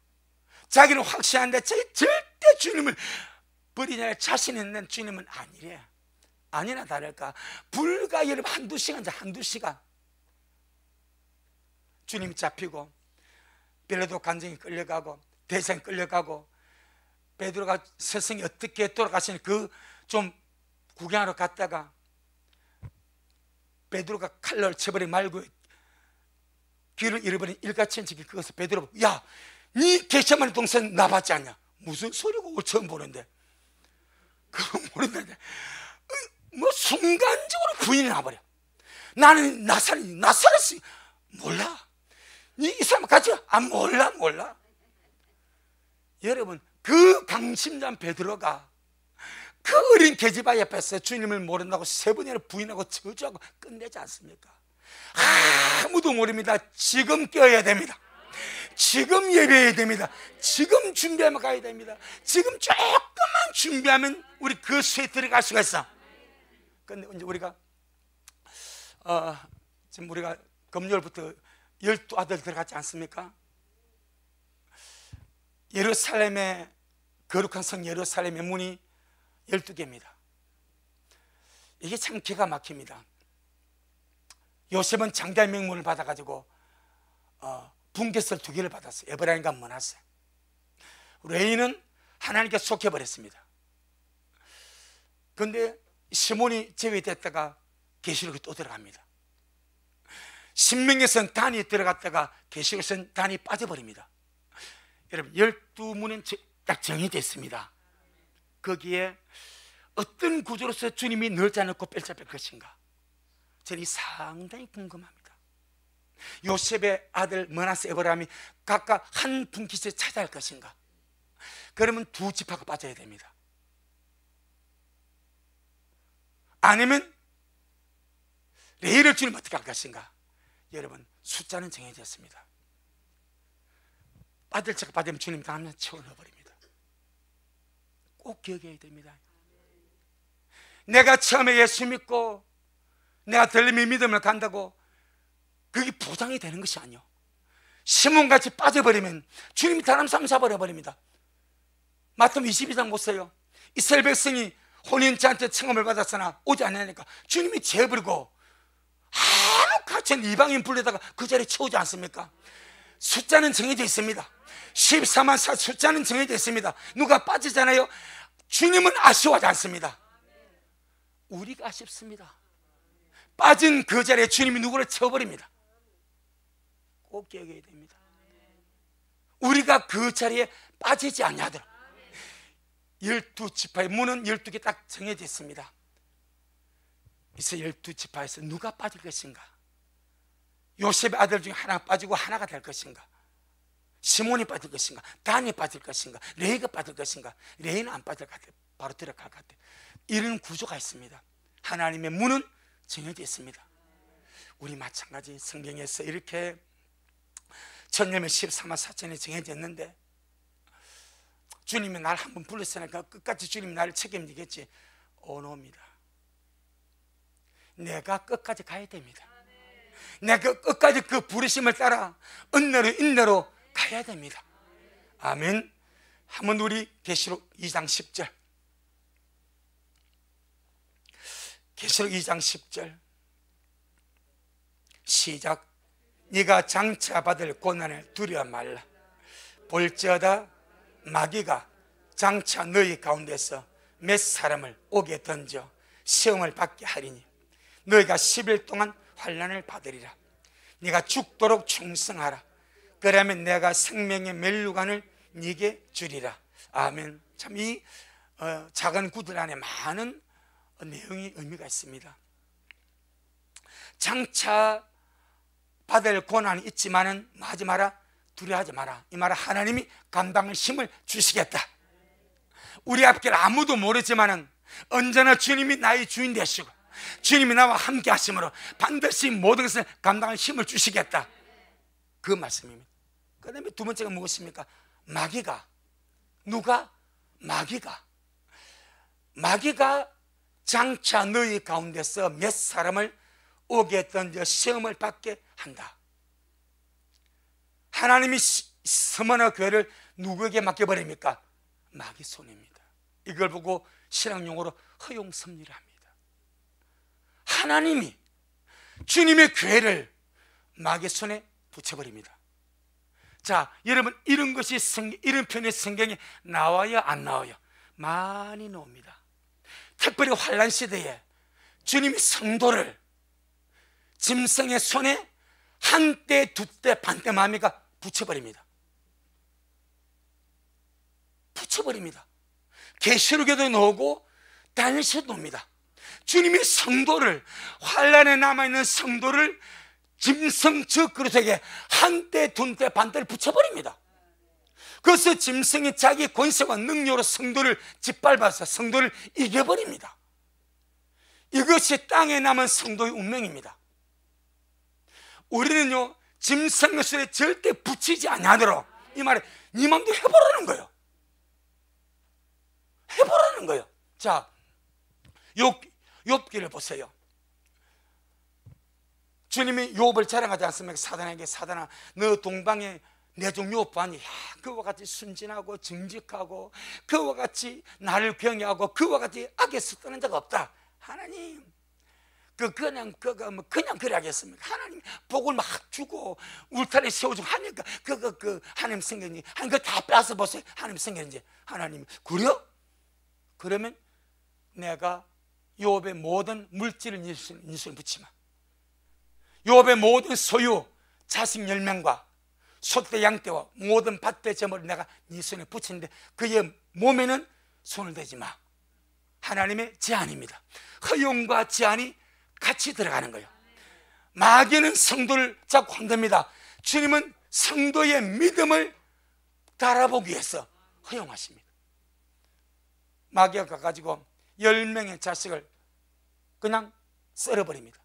자기는 확신한데 절대 주님을 버리냐 자신 있는 주님은 아니래. 아니나 다를까 불과 여러분 한두 시간 주님이 잡히고 빌라도 간정이 끌려가고 대상이 끌려가고 베드로가 스승이 어떻게 돌아가시는 그 좀 구경하러 갔다가 베드로가 칼을 쳐버리고 말고 길을 잃어버린 일가천지기 그것을 베드로 보고 야 네 개천만 동생 나봤지 않냐? 무슨 소리고 그걸 처음 보는데 그거 모른다는데 뭐 순간적으로 부인이 나버려. 나는 나사렛이 몰라. 이 사람 같이 몰라. 여러분, 그 강심장 베드로가 그 어린 계집아이 앞에서 주님을 모른다고 3번이나 부인하고 저주하고 끝내지 않습니까? 아무도 모릅니다. 지금 깨어야 됩니다. 지금 예배해야 됩니다. 지금 준비하면 가야 됩니다. 지금 조금만 준비하면 우리 그 수에 들어갈 수가 있어. 근데 이제 우리가 지금 우리가 금요일부터 12아들 들어갔지 않습니까? 예루살렘의 거룩한 성 예루살렘의 문이 12개입니다. 이게 참 기가 막힙니다. 요셉은 장대한 명문을 받아가지고 분깃을 2개를 받았어요. 에브라임과 므낫세. 레위는 하나님께 속해버렸습니다. 그런데 시몬이 제외됐다가 계시록에 또 들어갑니다. 신명기에서는 단이 들어갔다가 계시록에서는 단이 빠져버립니다. 여러분, 12문은 딱 정해져 있습니다. 거기에 어떤 구조로서 주님이 늘지 않고 뺄잡힐 것인가, 저는 상당히 궁금합니다. 요셉의 아들 므낫세, 에브라임이 각각 한 분깃을 차지할 것인가? 그러면 2지파가 빠져야 됩니다. 아니면 레위를 주님 어떻게 할 것인가? 여러분, 숫자는 정해졌습니다. 빠질 자가 빠지면 주님 다음날 채워넣어버립니다. 꼭 기억해야 됩니다. 내가 처음에 예수 믿고 내가 들림의 믿음을 간다고 그게 보장이 되는 것이 아니요, 시몬같이 빠져버리면 주님이 다른 사람 잡아버립니다. 마태복음 22장 보세요. 이스라엘 백성이 혼인자한테 청함을 받았으나 오지 않으니까 주님이 재버리고 아무같이 이방인 불러다가 그 자리에 채우지 않습니까? 숫자는 정해져 있습니다. 14만 4 숫자는 정해져 있습니다. 누가 빠지잖아요. 주님은 아쉬워하지 않습니다. 우리가 아쉽습니다. 빠진 그 자리에 주님이 누구를 채워버립니다. 꼭 기억해야 됩니다. 우리가 그 자리에 빠지지 않냐더라. 12지파의 문은 12개 딱 정해져 있습니다. 그래서 12지파에서 누가 빠질 것인가? 요셉의 아들 중에 하나 빠지고 하나가 될 것인가? 시몬이 빠질 것인가? 단이 빠질 것인가? 레위가 빠질 것인가? 레위는 안 빠질 것 같아요. 바로 들어갈 것 같아요. 이런 구조가 있습니다. 하나님의 문은 정해져 있습니다. 우리 마찬가지 성경에서 이렇게 천년의 14만 4천이 정해져 있는데 주님이 날 한번 불렀으니까 끝까지 주님이 나를 책임지겠지. 오노입니다. 내가 끝까지 가야 됩니다. 내가 끝까지 그 부르심을 따라 은혜로 인내로 가야 됩니다. 아멘. 한번 우리 계시록 2장 10절, 계시록 2장 10절 시작. 네가 장차 받을 고난을 두려워 말라. 볼지어다 마귀가 장차 너희 가운데서 몇 사람을 옥에 던져 시험을 받게 하리니 너희가 10일 동안 환난을 받으리라. 네가 죽도록 충성하라. 그러면 내가 생명의 멜루간을 네게 주리라. 아멘. 참 이 작은 구들 안에 많은 내용이 의미가 있습니다. 장차 받을 고난이 있지만은 하지 마라, 두려워하지 마라. 이 말은 하나님이 감당할 힘을 주시겠다. 우리 앞길 아무도 모르지만은 언제나 주님이 나의 주인 되시고 주님이 나와 함께 하심으로 반드시 모든 것을 감당할 힘을 주시겠다. 그 말씀입니다. 그 다음에 두 번째가 무엇입니까? 마귀가, 누가? 마귀가 장차 너희 가운데서 몇 사람을 옥에 던져 시험을 받게 한다. 하나님이 서머나 교회를 누구에게 맡겨버립니까? 마귀 손입니다. 이걸 보고 신앙용어로 허용섭리를 합니다. 하나님이 주님의 교회를 마귀 손에 붙여버립니다. 자, 여러분, 이런 것이 이런 편의 성경에 나와요, 안 나와요? 많이 나옵니다. 특별히 환난 시대에 주님이 성도를 짐승의 손에 한때, 두때, 반때 마귀가 붙여버립니다. 붙여버립니다. 계시록에도 나오고 다니엘서도 나옵니다. 주님이 성도를, 환란에 남아있는 성도를 짐승 저 그릇에게 한때 둔때 반때를 붙여버립니다. 그래서 짐승이 자기 권세와 능력으로 성도를 짓밟아서 성도를 이겨버립니다. 이것이 땅에 남은 성도의 운명입니다. 우리는요, 짐승 것에 절대 붙이지 아니하도록, 이 말에 네 마음도 해보라는 거예요. 해보라는 거예요. 자, 욥기를 보세요. 주님이 욥을 자랑하지 않습니까? 사단에게, 사단아, 너 동방에 내 종 욥 보니, 그와 같이 순진하고 정직하고 그와 같이 나를 경외하고 그와 같이 악에서 떠난 자가 없다. 하나님, 그냥 그래 하겠습니까? 하나님 복을 막 주고 울타리 세워주고 하니까 하나님 생겼니? 하나님 그거 다 빼앗아 보세요. 하나님 생겼는지. 하나님, 그래요? 그러면 내가 욥의 모든 물질을 네 손에 붙이마. 욥의 모든 소유, 자식 10명과 소떼 양떼와 모든 밭의 재물을 내가 네 손에 붙이는데 그의 몸에는 손을 대지 마. 하나님의 제한입니다. 허용과 제한이 같이 들어가는 거예요. 마귀는 성도를 자꾸 흔듭니다. 주님은 성도의 믿음을 달아보기 위해서 허용하십니다. 마귀가 가가지고 10명의 자식을 그냥 썰어버립니다.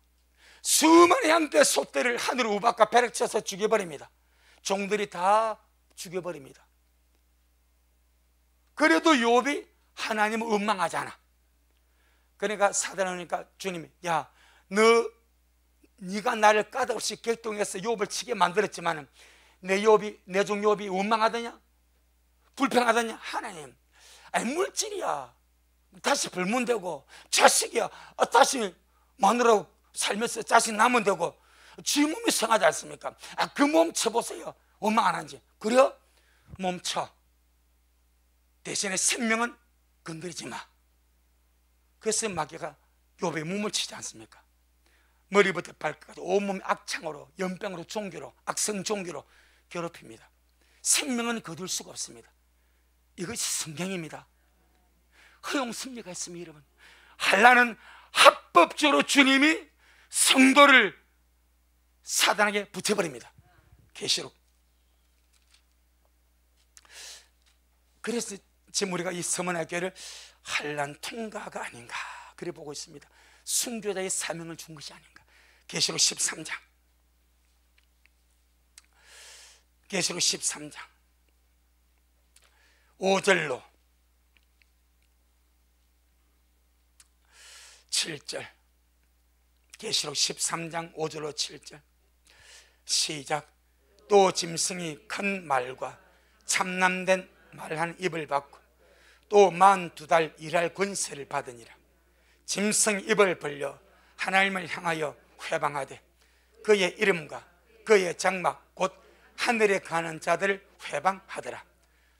수많은 양떼 소떼를 하늘로 우박과 벼락 쳐서 죽여버립니다. 종들이 다 죽여버립니다. 그래도 욥이 하나님을 원망하지 않아. 그러니까 사단은, 그러니까 주님이, 야, 네가 나를 까닭없이 격동해서 욥을 치게 만들었지만 내 종 욥이 원망하더냐? 불평하더냐? 하나님, 아니 물질이야 다시 벌면 되고, 자식이야 다시 마누라고 살면서 자식 낳으면 되고, 지 몸이 성하지 않습니까? 그 몸 쳐보세요. 원망 안 하는지. 그래요? 멈춰. 대신에 생명은 건드리지 마. 그래서 마귀가 욥의 몸을 치지 않습니까? 머리부터 발끝까지 온몸 악창으로, 연병으로, 종교로, 악성 종교로 괴롭힙니다. 생명은 거둘 수가 없습니다. 이것이 성경입니다. 허용 섭리가 있습니다. 여러분, 환난은 합법적으로 주님이 성도를 사단에게 붙여버립니다. 계시록. 그래서 지금 우리가 이 서문의 교회를 환난 통과가 아닌가 그래 보고 있습니다. 순교자의 사명을 준 것이 아닌가. 계시록 13장, 계시록 13장 5절로 7절, 계시록 13장 5절로 7절 시작. 또 짐승이 큰 말과 참남된 말한 입을 받고 또 42달 일할 권세를 받으니라. 짐승 입을 벌려 하나님을 향하여 회방하되 그의 이름과 그의 장막 곧 하늘에 가는 자들을 회방하더라.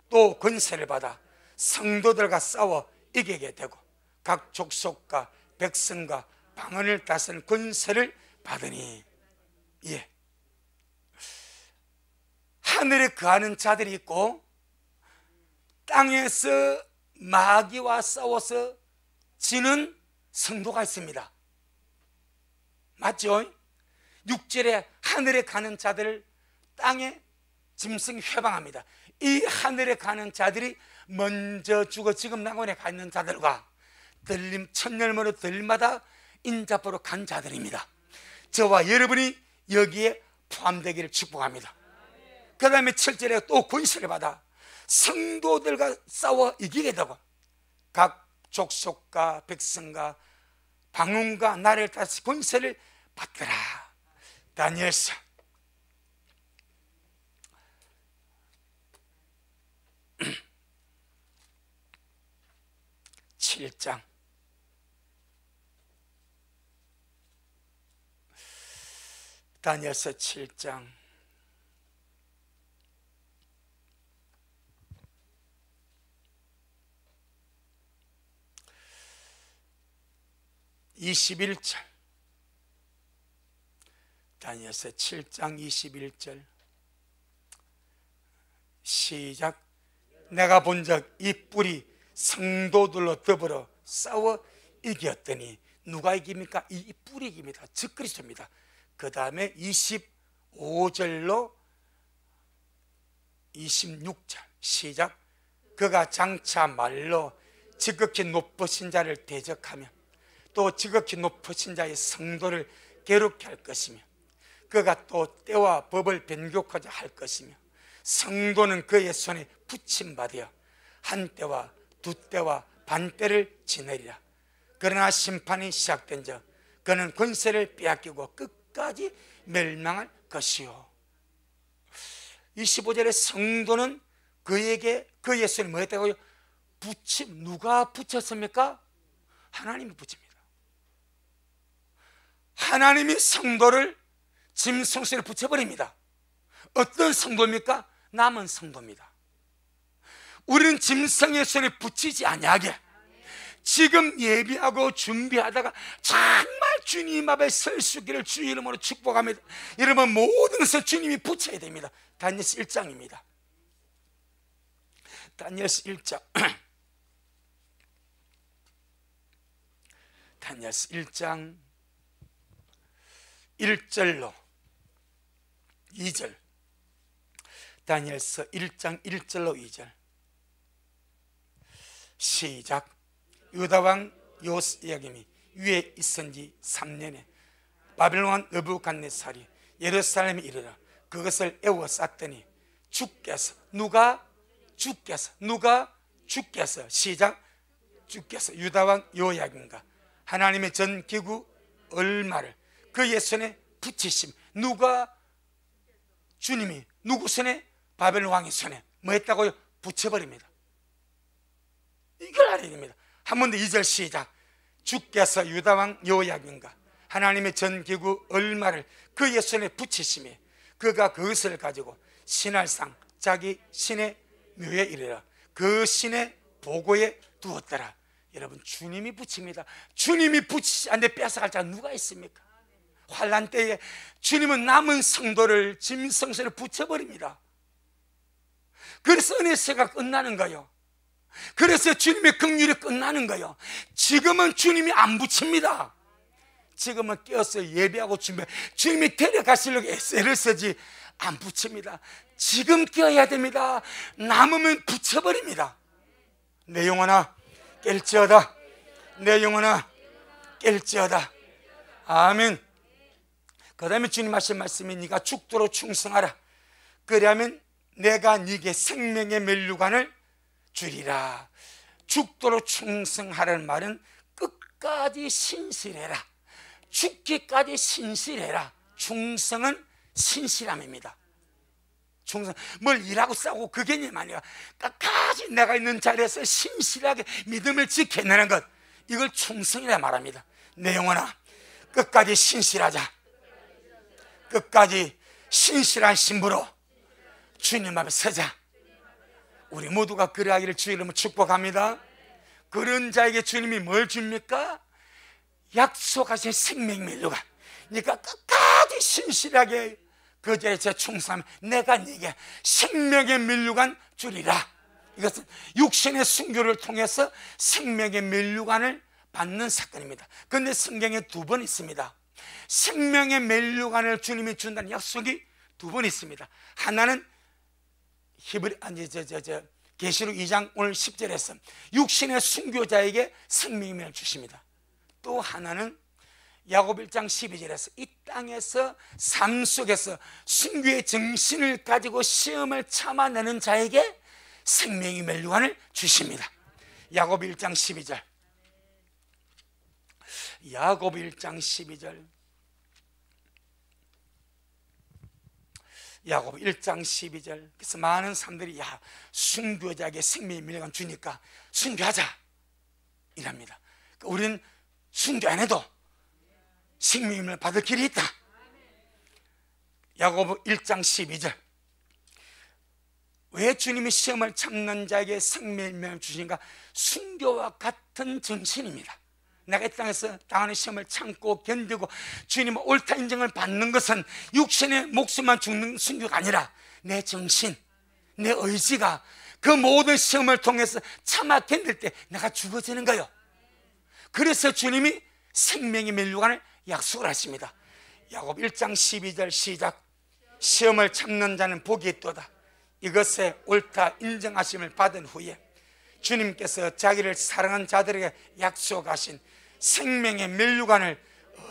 또 권세를 받아 성도들과 싸워 이기게 되고 각 족속과 백성과 방언을 다스리는 권세를 받으니. 예, 하늘에 거하는 자들이 있고 땅에서 마귀와 싸워서 지는 성도가 있습니다. 맞죠? 6절에 하늘에 가는 자들을 땅에 짐승이 회방합니다. 이 하늘에 가는 자들이 먼저 죽어 지금 낙원에 가 있는 자들과 천년만으로 들마다 인자포로 간 자들입니다. 저와 여러분이 여기에 포함되기를 축복합니다. 그 다음에 7절에 또 권세를 받아 성도들과 싸워 이기게 되고 각 족속과 백성과 방언과 나라를 다시 권세를 받더라. 다니엘서 7장 다니엘서 7장 21절, 다니엘서 7장 21절 시작. 내가 본 적 이 뿔이 성도들로 더불어 싸워 이겼더니 누가 이깁니까? 이 뿔이 이깁니다. 즉 그리스도입니다. 그 다음에 25절로 26절 시작. 그가 장차 말로 지극히 높으신 자를 대적하며 또 지극히 높으신 자의 성도를 괴롭게 할 것이며 그가 또 때와 법을 변교하자 할 것이며 성도는 그의 손에 붙임받아 한 때와 두 때와 반 때를 지내리라. 그러나 심판이 시작된 적 그는 권세를 빼앗기고 끝까지 멸망할 것이요. 25절에 성도는 그에게 그의 손에 뭐 했다고요? 누가 붙였습니까? 하나님이 붙입니다. 하나님이 성도를 짐승손에 붙여버립니다. 어떤 성도입니까? 남은 성도입니다. 우리는 짐승의 손에 붙이지 아니하게 지금 예비하고 준비하다가 정말 주님 앞에 설 수 있기를 주 이름으로 축복합니다. 여러분 모든 것을 주님이 붙여야 됩니다. 다니엘서 1장입니다. 다니엘서 1장 다니엘서 1장 1절로 2절 다니엘서 1장 1절로 2절 시작. 유다왕 요시야김이 위에 있은 지 3년에 바벨론 느부갓네살이 예루살렘에 이르러 그것을 에워쌌더니 주께서 누가 시작. 주께서 유다왕 요야김과 하나님의 전기구 얼마를 그의 손에 붙이심. 누가? 주님이 누구 손에? 바벨론 왕의 손에 뭐 했다고요? 붙여버립니다. 이걸 알아야 됩니다. 한 번 더 2절 시작. 주께서 유다왕 요야김과 하나님의 전기구 얼마를 그의 손에 붙이심에 그가 그것을 가지고 신할상 자기 신의 묘에 이르러 그 신의 보고에 두었더라. 여러분 주님이 붙입니다. 주님이 붙이지 않는데 뺏어갈 자가 누가 있습니까? 환난 때에 주님은 남은 성도를 짐승손에 붙여버립니다. 그래서 은혜세가 끝나는 거예요. 그래서 주님의 긍휼이 끝나는 거예요. 지금은 주님이 안 붙입니다. 지금은 깨어서 예배하고 주님이 데려가시려고 애를 쓰지 안 붙입니다. 지금 깨어야 됩니다. 남으면 붙여버립니다. 내 영혼아 깰지어다. 내 영혼아 깰지어다. 아멘. 그 다음에 주님 하신 말씀이 네가 죽도록 충성하라. 그러면 내가 네게 생명의 면류관을 주리라. 죽도록 충성하라는 말은 끝까지 신실해라. 죽기까지 신실해라. 충성은 신실함입니다. 충성, 뭘 일하고 싸우고 그 개념이 아니라 끝까지 내가 있는 자리에서 신실하게 믿음을 지켜내는 것, 이걸 충성이라 말합니다. 내 영혼아 끝까지 신실하자. 끝까지 신실한 신부로 주님 앞에 서자. 우리 모두가 그러하기를 주의 이름으로 축복합니다. 그런 자에게 주님이 뭘 줍니까? 약속하신 생명 면류관. 그러니까 끝까지 신실하게 그 자리에 충성하면 내가 네게 생명의 면류관 주리라. 이것은 육신의 순교를 통해서 생명의 면류관을 받는 사건입니다. 그런데 성경에 두 번 있습니다. 생명의 면류관을 주님이 준다는 약속이 두 번 있습니다. 하나는 계시록 2장 오늘 10절에서 육신의 순교자에게 생명의 면을 주십니다. 또 하나는 야고보 1장 12절에서 이 땅에서 삶 속에서 순교의 정신을 가지고 시험을 참아내는 자에게 생명의 면류관을 주십니다. 야고보 1장 12절 야고보 1장 12절 야고보 1장 12절. 그래서 많은 사람들이 순교자에게 생명의 면류관 주니까 순교하자 이랍니다. 우리는 순교 안 해도 생명의 면을 받을 길이 있다. 야고보 1장 12절. 왜 주님이 시험을 참는 자에게 생명의 면을 주신가? 순교와 같은 정신입니다. 내가 이 땅에서 당하는 시험을 참고 견디고 주님의 옳다 인정을 받는 것은 육신의 목숨만 죽는 순교가 아니라 내 정신, 내 의지가 그 모든 시험을 통해서 참아 견딜 때 내가 죽어지는 거예요. 그래서 주님이 생명의 면류관을 약속을 하십니다. 야고보 1장 12절 시작. 시험을 참는 자는 복이 있도다. 이것에 옳다 인정하심을 받은 후에 주님께서 자기를 사랑한 자들에게 약속하신 생명의 면류관을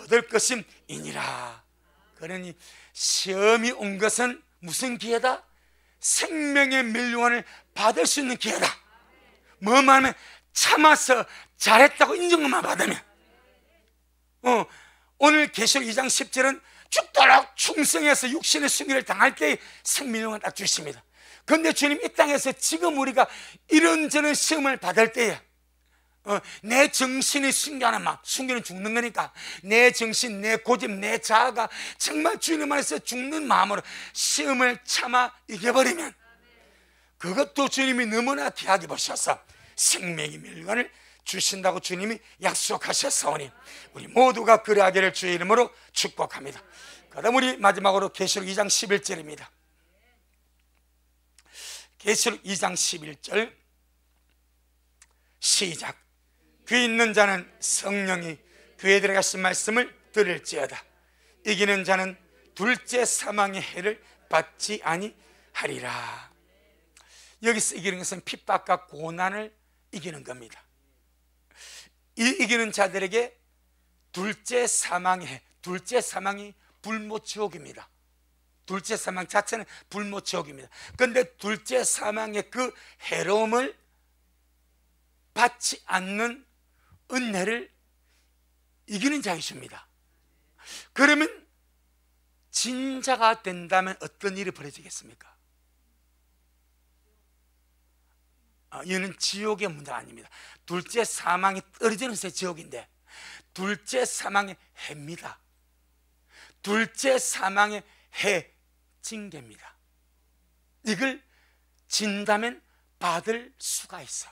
얻을 것임이니라. 그러니 시험이 온 것은 무슨 기회다? 생명의 면류관을 받을 수 있는 기회다. 뭐 말하면 참아서 잘했다고 인정만 받으면. 오늘 계시록 2장 10절은 죽도록 충성해서 육신의 순위를 당할 때의 생명을 딱 주십니다. 그런데 주님 이 땅에서 지금 우리가 이런저런 시험을 받을 때에 내 정신이 순교하는 마음, 순교는 죽는 거니까 내 정신, 내 고집, 내 자아가 정말 주님 안에서 죽는 마음으로 시험을 참아 이겨버리면 그것도 주님이 너무나 귀하게 보셔서 생명의 면류관을 주신다고 주님이 약속하셨사오니 우리 모두가 그리하기를 주의 이름으로 축복합니다. 그 다음 우리 마지막으로 계시록 2장 11절입니다 계시록 2장 11절 시작. 귀 있는 자는 성령이 그에들에게 하신 말씀을 들을지어다. 이기는 자는 둘째 사망의 해를 받지 아니하리라. 여기서 이기는 것은 핍박과 고난을 이기는 겁니다. 이 이기는 자들에게 둘째 사망의 해, 둘째 사망이 불모지옥입니다. 둘째 사망 자체는 불모지옥입니다. 그런데 둘째 사망의 그 해로움을 받지 않는 은혜를 이기는 자에게 줍니다. 그러면 진자가 된다면 어떤 일이 벌어지겠습니까? 이는 지옥의 문제가 아닙니다. 둘째 사망이 떨어지는 것이 지옥인데 둘째 사망의 해입니다. 둘째 사망의 해 징계입니다. 이걸 진다면 받을 수가 있어.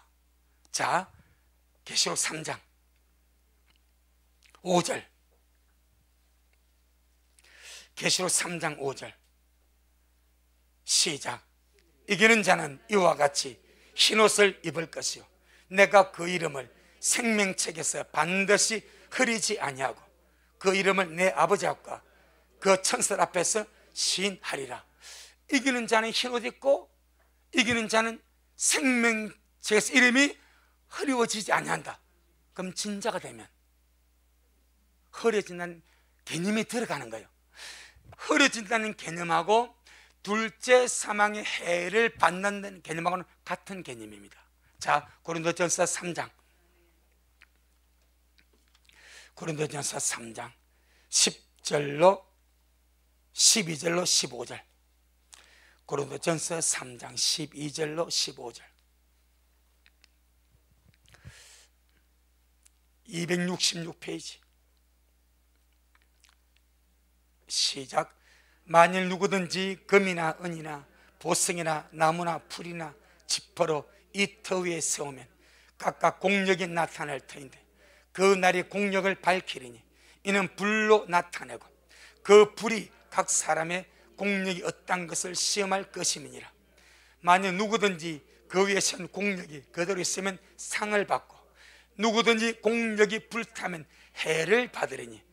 자, 계시록 3장 5절 계시록 3장 5절 시작. 이기는 자는 이와 같이 흰옷을 입을 것이요 내가 그 이름을 생명책에서 반드시 흐리지 아니하고 그 이름을 내 아버지 앞과 그 천사 앞에서 시인하리라. 이기는 자는 흰옷 입고 이기는 자는 생명책에서 이름이 흐리워지지 아니한다. 그럼 진자가 되면 흐려진다는 개념이 들어가는 거예요. 흐려진다는 개념하고 둘째 사망의 해를 받는다는 개념하고는 같은 개념입니다. 자, 고린도전서 3장 고린도전서 3장 10절로 12절로 15절 고린도전서 3장 12절로 15절 266페이지 시작. 만일 누구든지 금이나 은이나 보석이나 나무나 풀이나 지퍼로 이 터 위에 세우면 각각 공력이 나타날 터인데 그 날이 공력을 밝히리니 이는 불로 나타내고 그 불이 각 사람의 공력이 어떤 것을 시험할 것임이니라. 만일 누구든지 그 위에 세운 공력이 그대로 있으면 상을 받고 누구든지 공력이 불타면 해를 받으리니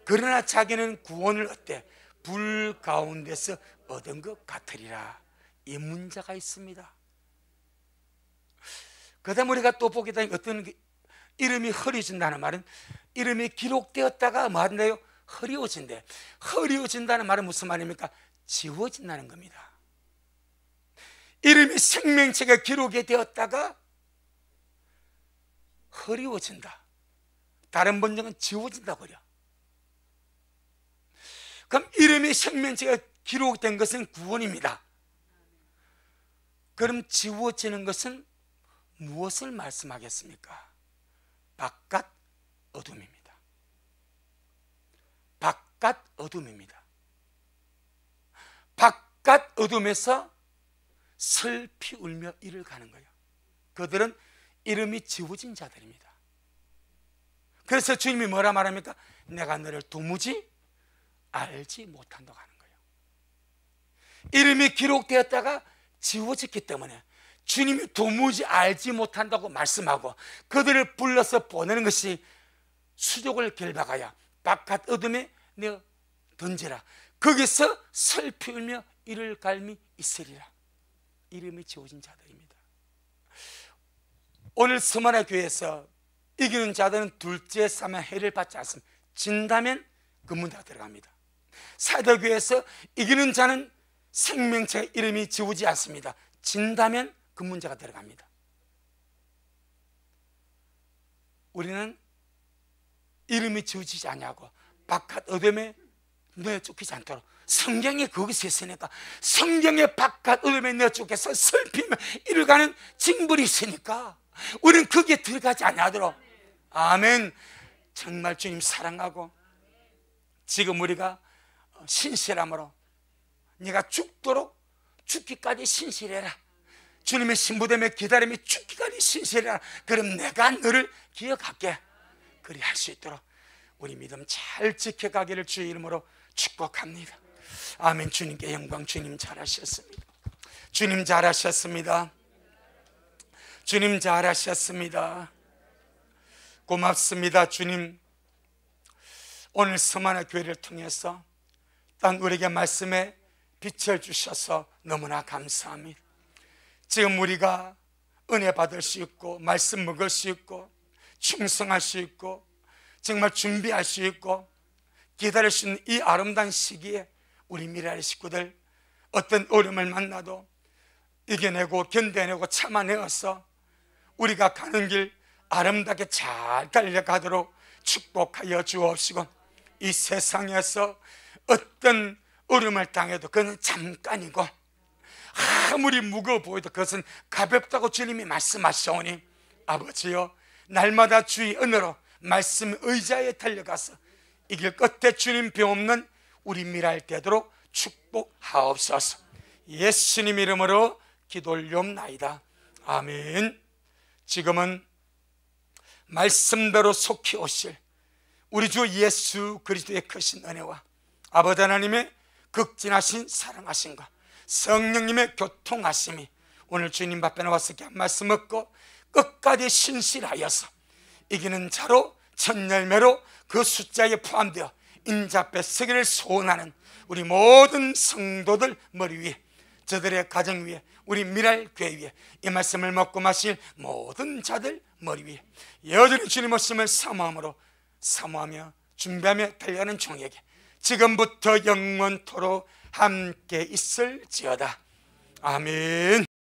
그러나 자기는 구원을 얻되 불 가운데서 얻은 것 같으리라. 이 문제가 있습니다. 그 다음 우리가 또 보게 되면 어떤 이름이 흐려진다는 말은 이름이 기록되었다가 뭐 한대요? 흐려진대. 흐려진다는 말은 무슨 말입니까? 지워진다는 겁니다. 이름이 생명책에 기록이 되었다가 흐려진다. 다른 번역은 지워진다고 그래요. 그럼 이름이 생명책에 기록된 것은 구원입니다. 그럼 지워지는 것은 무엇을 말씀하겠습니까? 바깥 어둠입니다. 바깥 어둠입니다. 바깥 어둠에서 슬피 울며 이를 가는 거예요. 그들은 이름이 지워진 자들입니다. 그래서 주님이 뭐라 말합니까? 내가 너를 도무지 알지 못한다고 하는 거예요. 이름이 기록되었다가 지워졌기 때문에 주님이 도무지 알지 못한다고 말씀하고 그들을 불러서 보내는 것이 수족을 결박하여 바깥 어둠에 내어 던지라. 거기서 슬피 울며 이를 갈미 있으리라. 이름이 지어진 자들입니다. 오늘 서만화 교회에서 이기는 자들은 둘째 사면 해를 받지 않습니다. 진다면 그 문제가 들어갑니다. 사도교회에서 이기는 자는 생명체 이름이 지우지 않습니다. 진다면 그 문제가 들어갑니다. 우리는 이름이 지우지지 않냐고 바깥 어둠에 내어 쫓기지 않도록 성경이 거기서 있으니까 성경의 바깥 어둠에 내어 쫓겨서 슬피며 이를 가는 징벌이 있으니까 우리는 거기에 들어가지 않도록. 아멘. 정말 주님 사랑하고 지금 우리가 신실함으로 네가 죽도록 죽기까지 신실해라. 주님의 신부됨에 기다림이 죽기까지 신실해라. 그럼 내가 너를 기억할게. 그리 할 수 있도록 우리 믿음 잘 지켜가기를 주의 이름으로 축복합니다. 아멘. 주님께 영광. 주님 잘하셨습니다. 주님 잘하셨습니다. 주님 잘하셨습니다. 고맙습니다. 주님, 오늘 서만화 교회를 통해서 단 우리에게 말씀에 빛을 주셔서 너무나 감사합니다. 지금 우리가 은혜 받을 수 있고 말씀 먹을 수 있고 충성할 수 있고 정말 준비할 수 있고 기다릴 수 있는 이 아름다운 시기에 우리 미라의 식구들 어떤 어려움을 만나도 이겨내고 견뎌내고 참아내어서 우리가 가는 길 아름답게 잘 달려가도록 축복하여 주옵시고, 이 세상에서 어떤 어려움을 당해도 그건 잠깐이고 아무리 무거워 보여도 그것은 가볍다고 주님이 말씀하시오니 아버지여, 날마다 주의 은혜로 말씀 의자에 달려가서 이 길 끝에 주님 병없는 우리 미랄 되도록 축복하옵소서. 예수님 이름으로 기도 올리옵나이다. 아멘. 지금은 말씀대로 속히 오실 우리 주 예수 그리스도의 크신 은혜와 아버지 하나님의 극진하신 사랑하심과 성령님의 교통하심이 오늘 주님 앞에 나와서 이렇게 한 말씀 얻고 끝까지 신실하여서 이기는 자로 첫 열매로 그 숫자에 포함되어 인자 앞에 서기를 소원하는 우리 모든 성도들 머리 위에, 저들의 가정 위에, 우리 미랄 교회 위에 이 말씀을 먹고 마실 모든 자들 머리 위에 여전히 주님 말씀을 사모하며 준비하며 달려가는 종에게 지금부터 영원토록 함께 있을지어다. 아멘.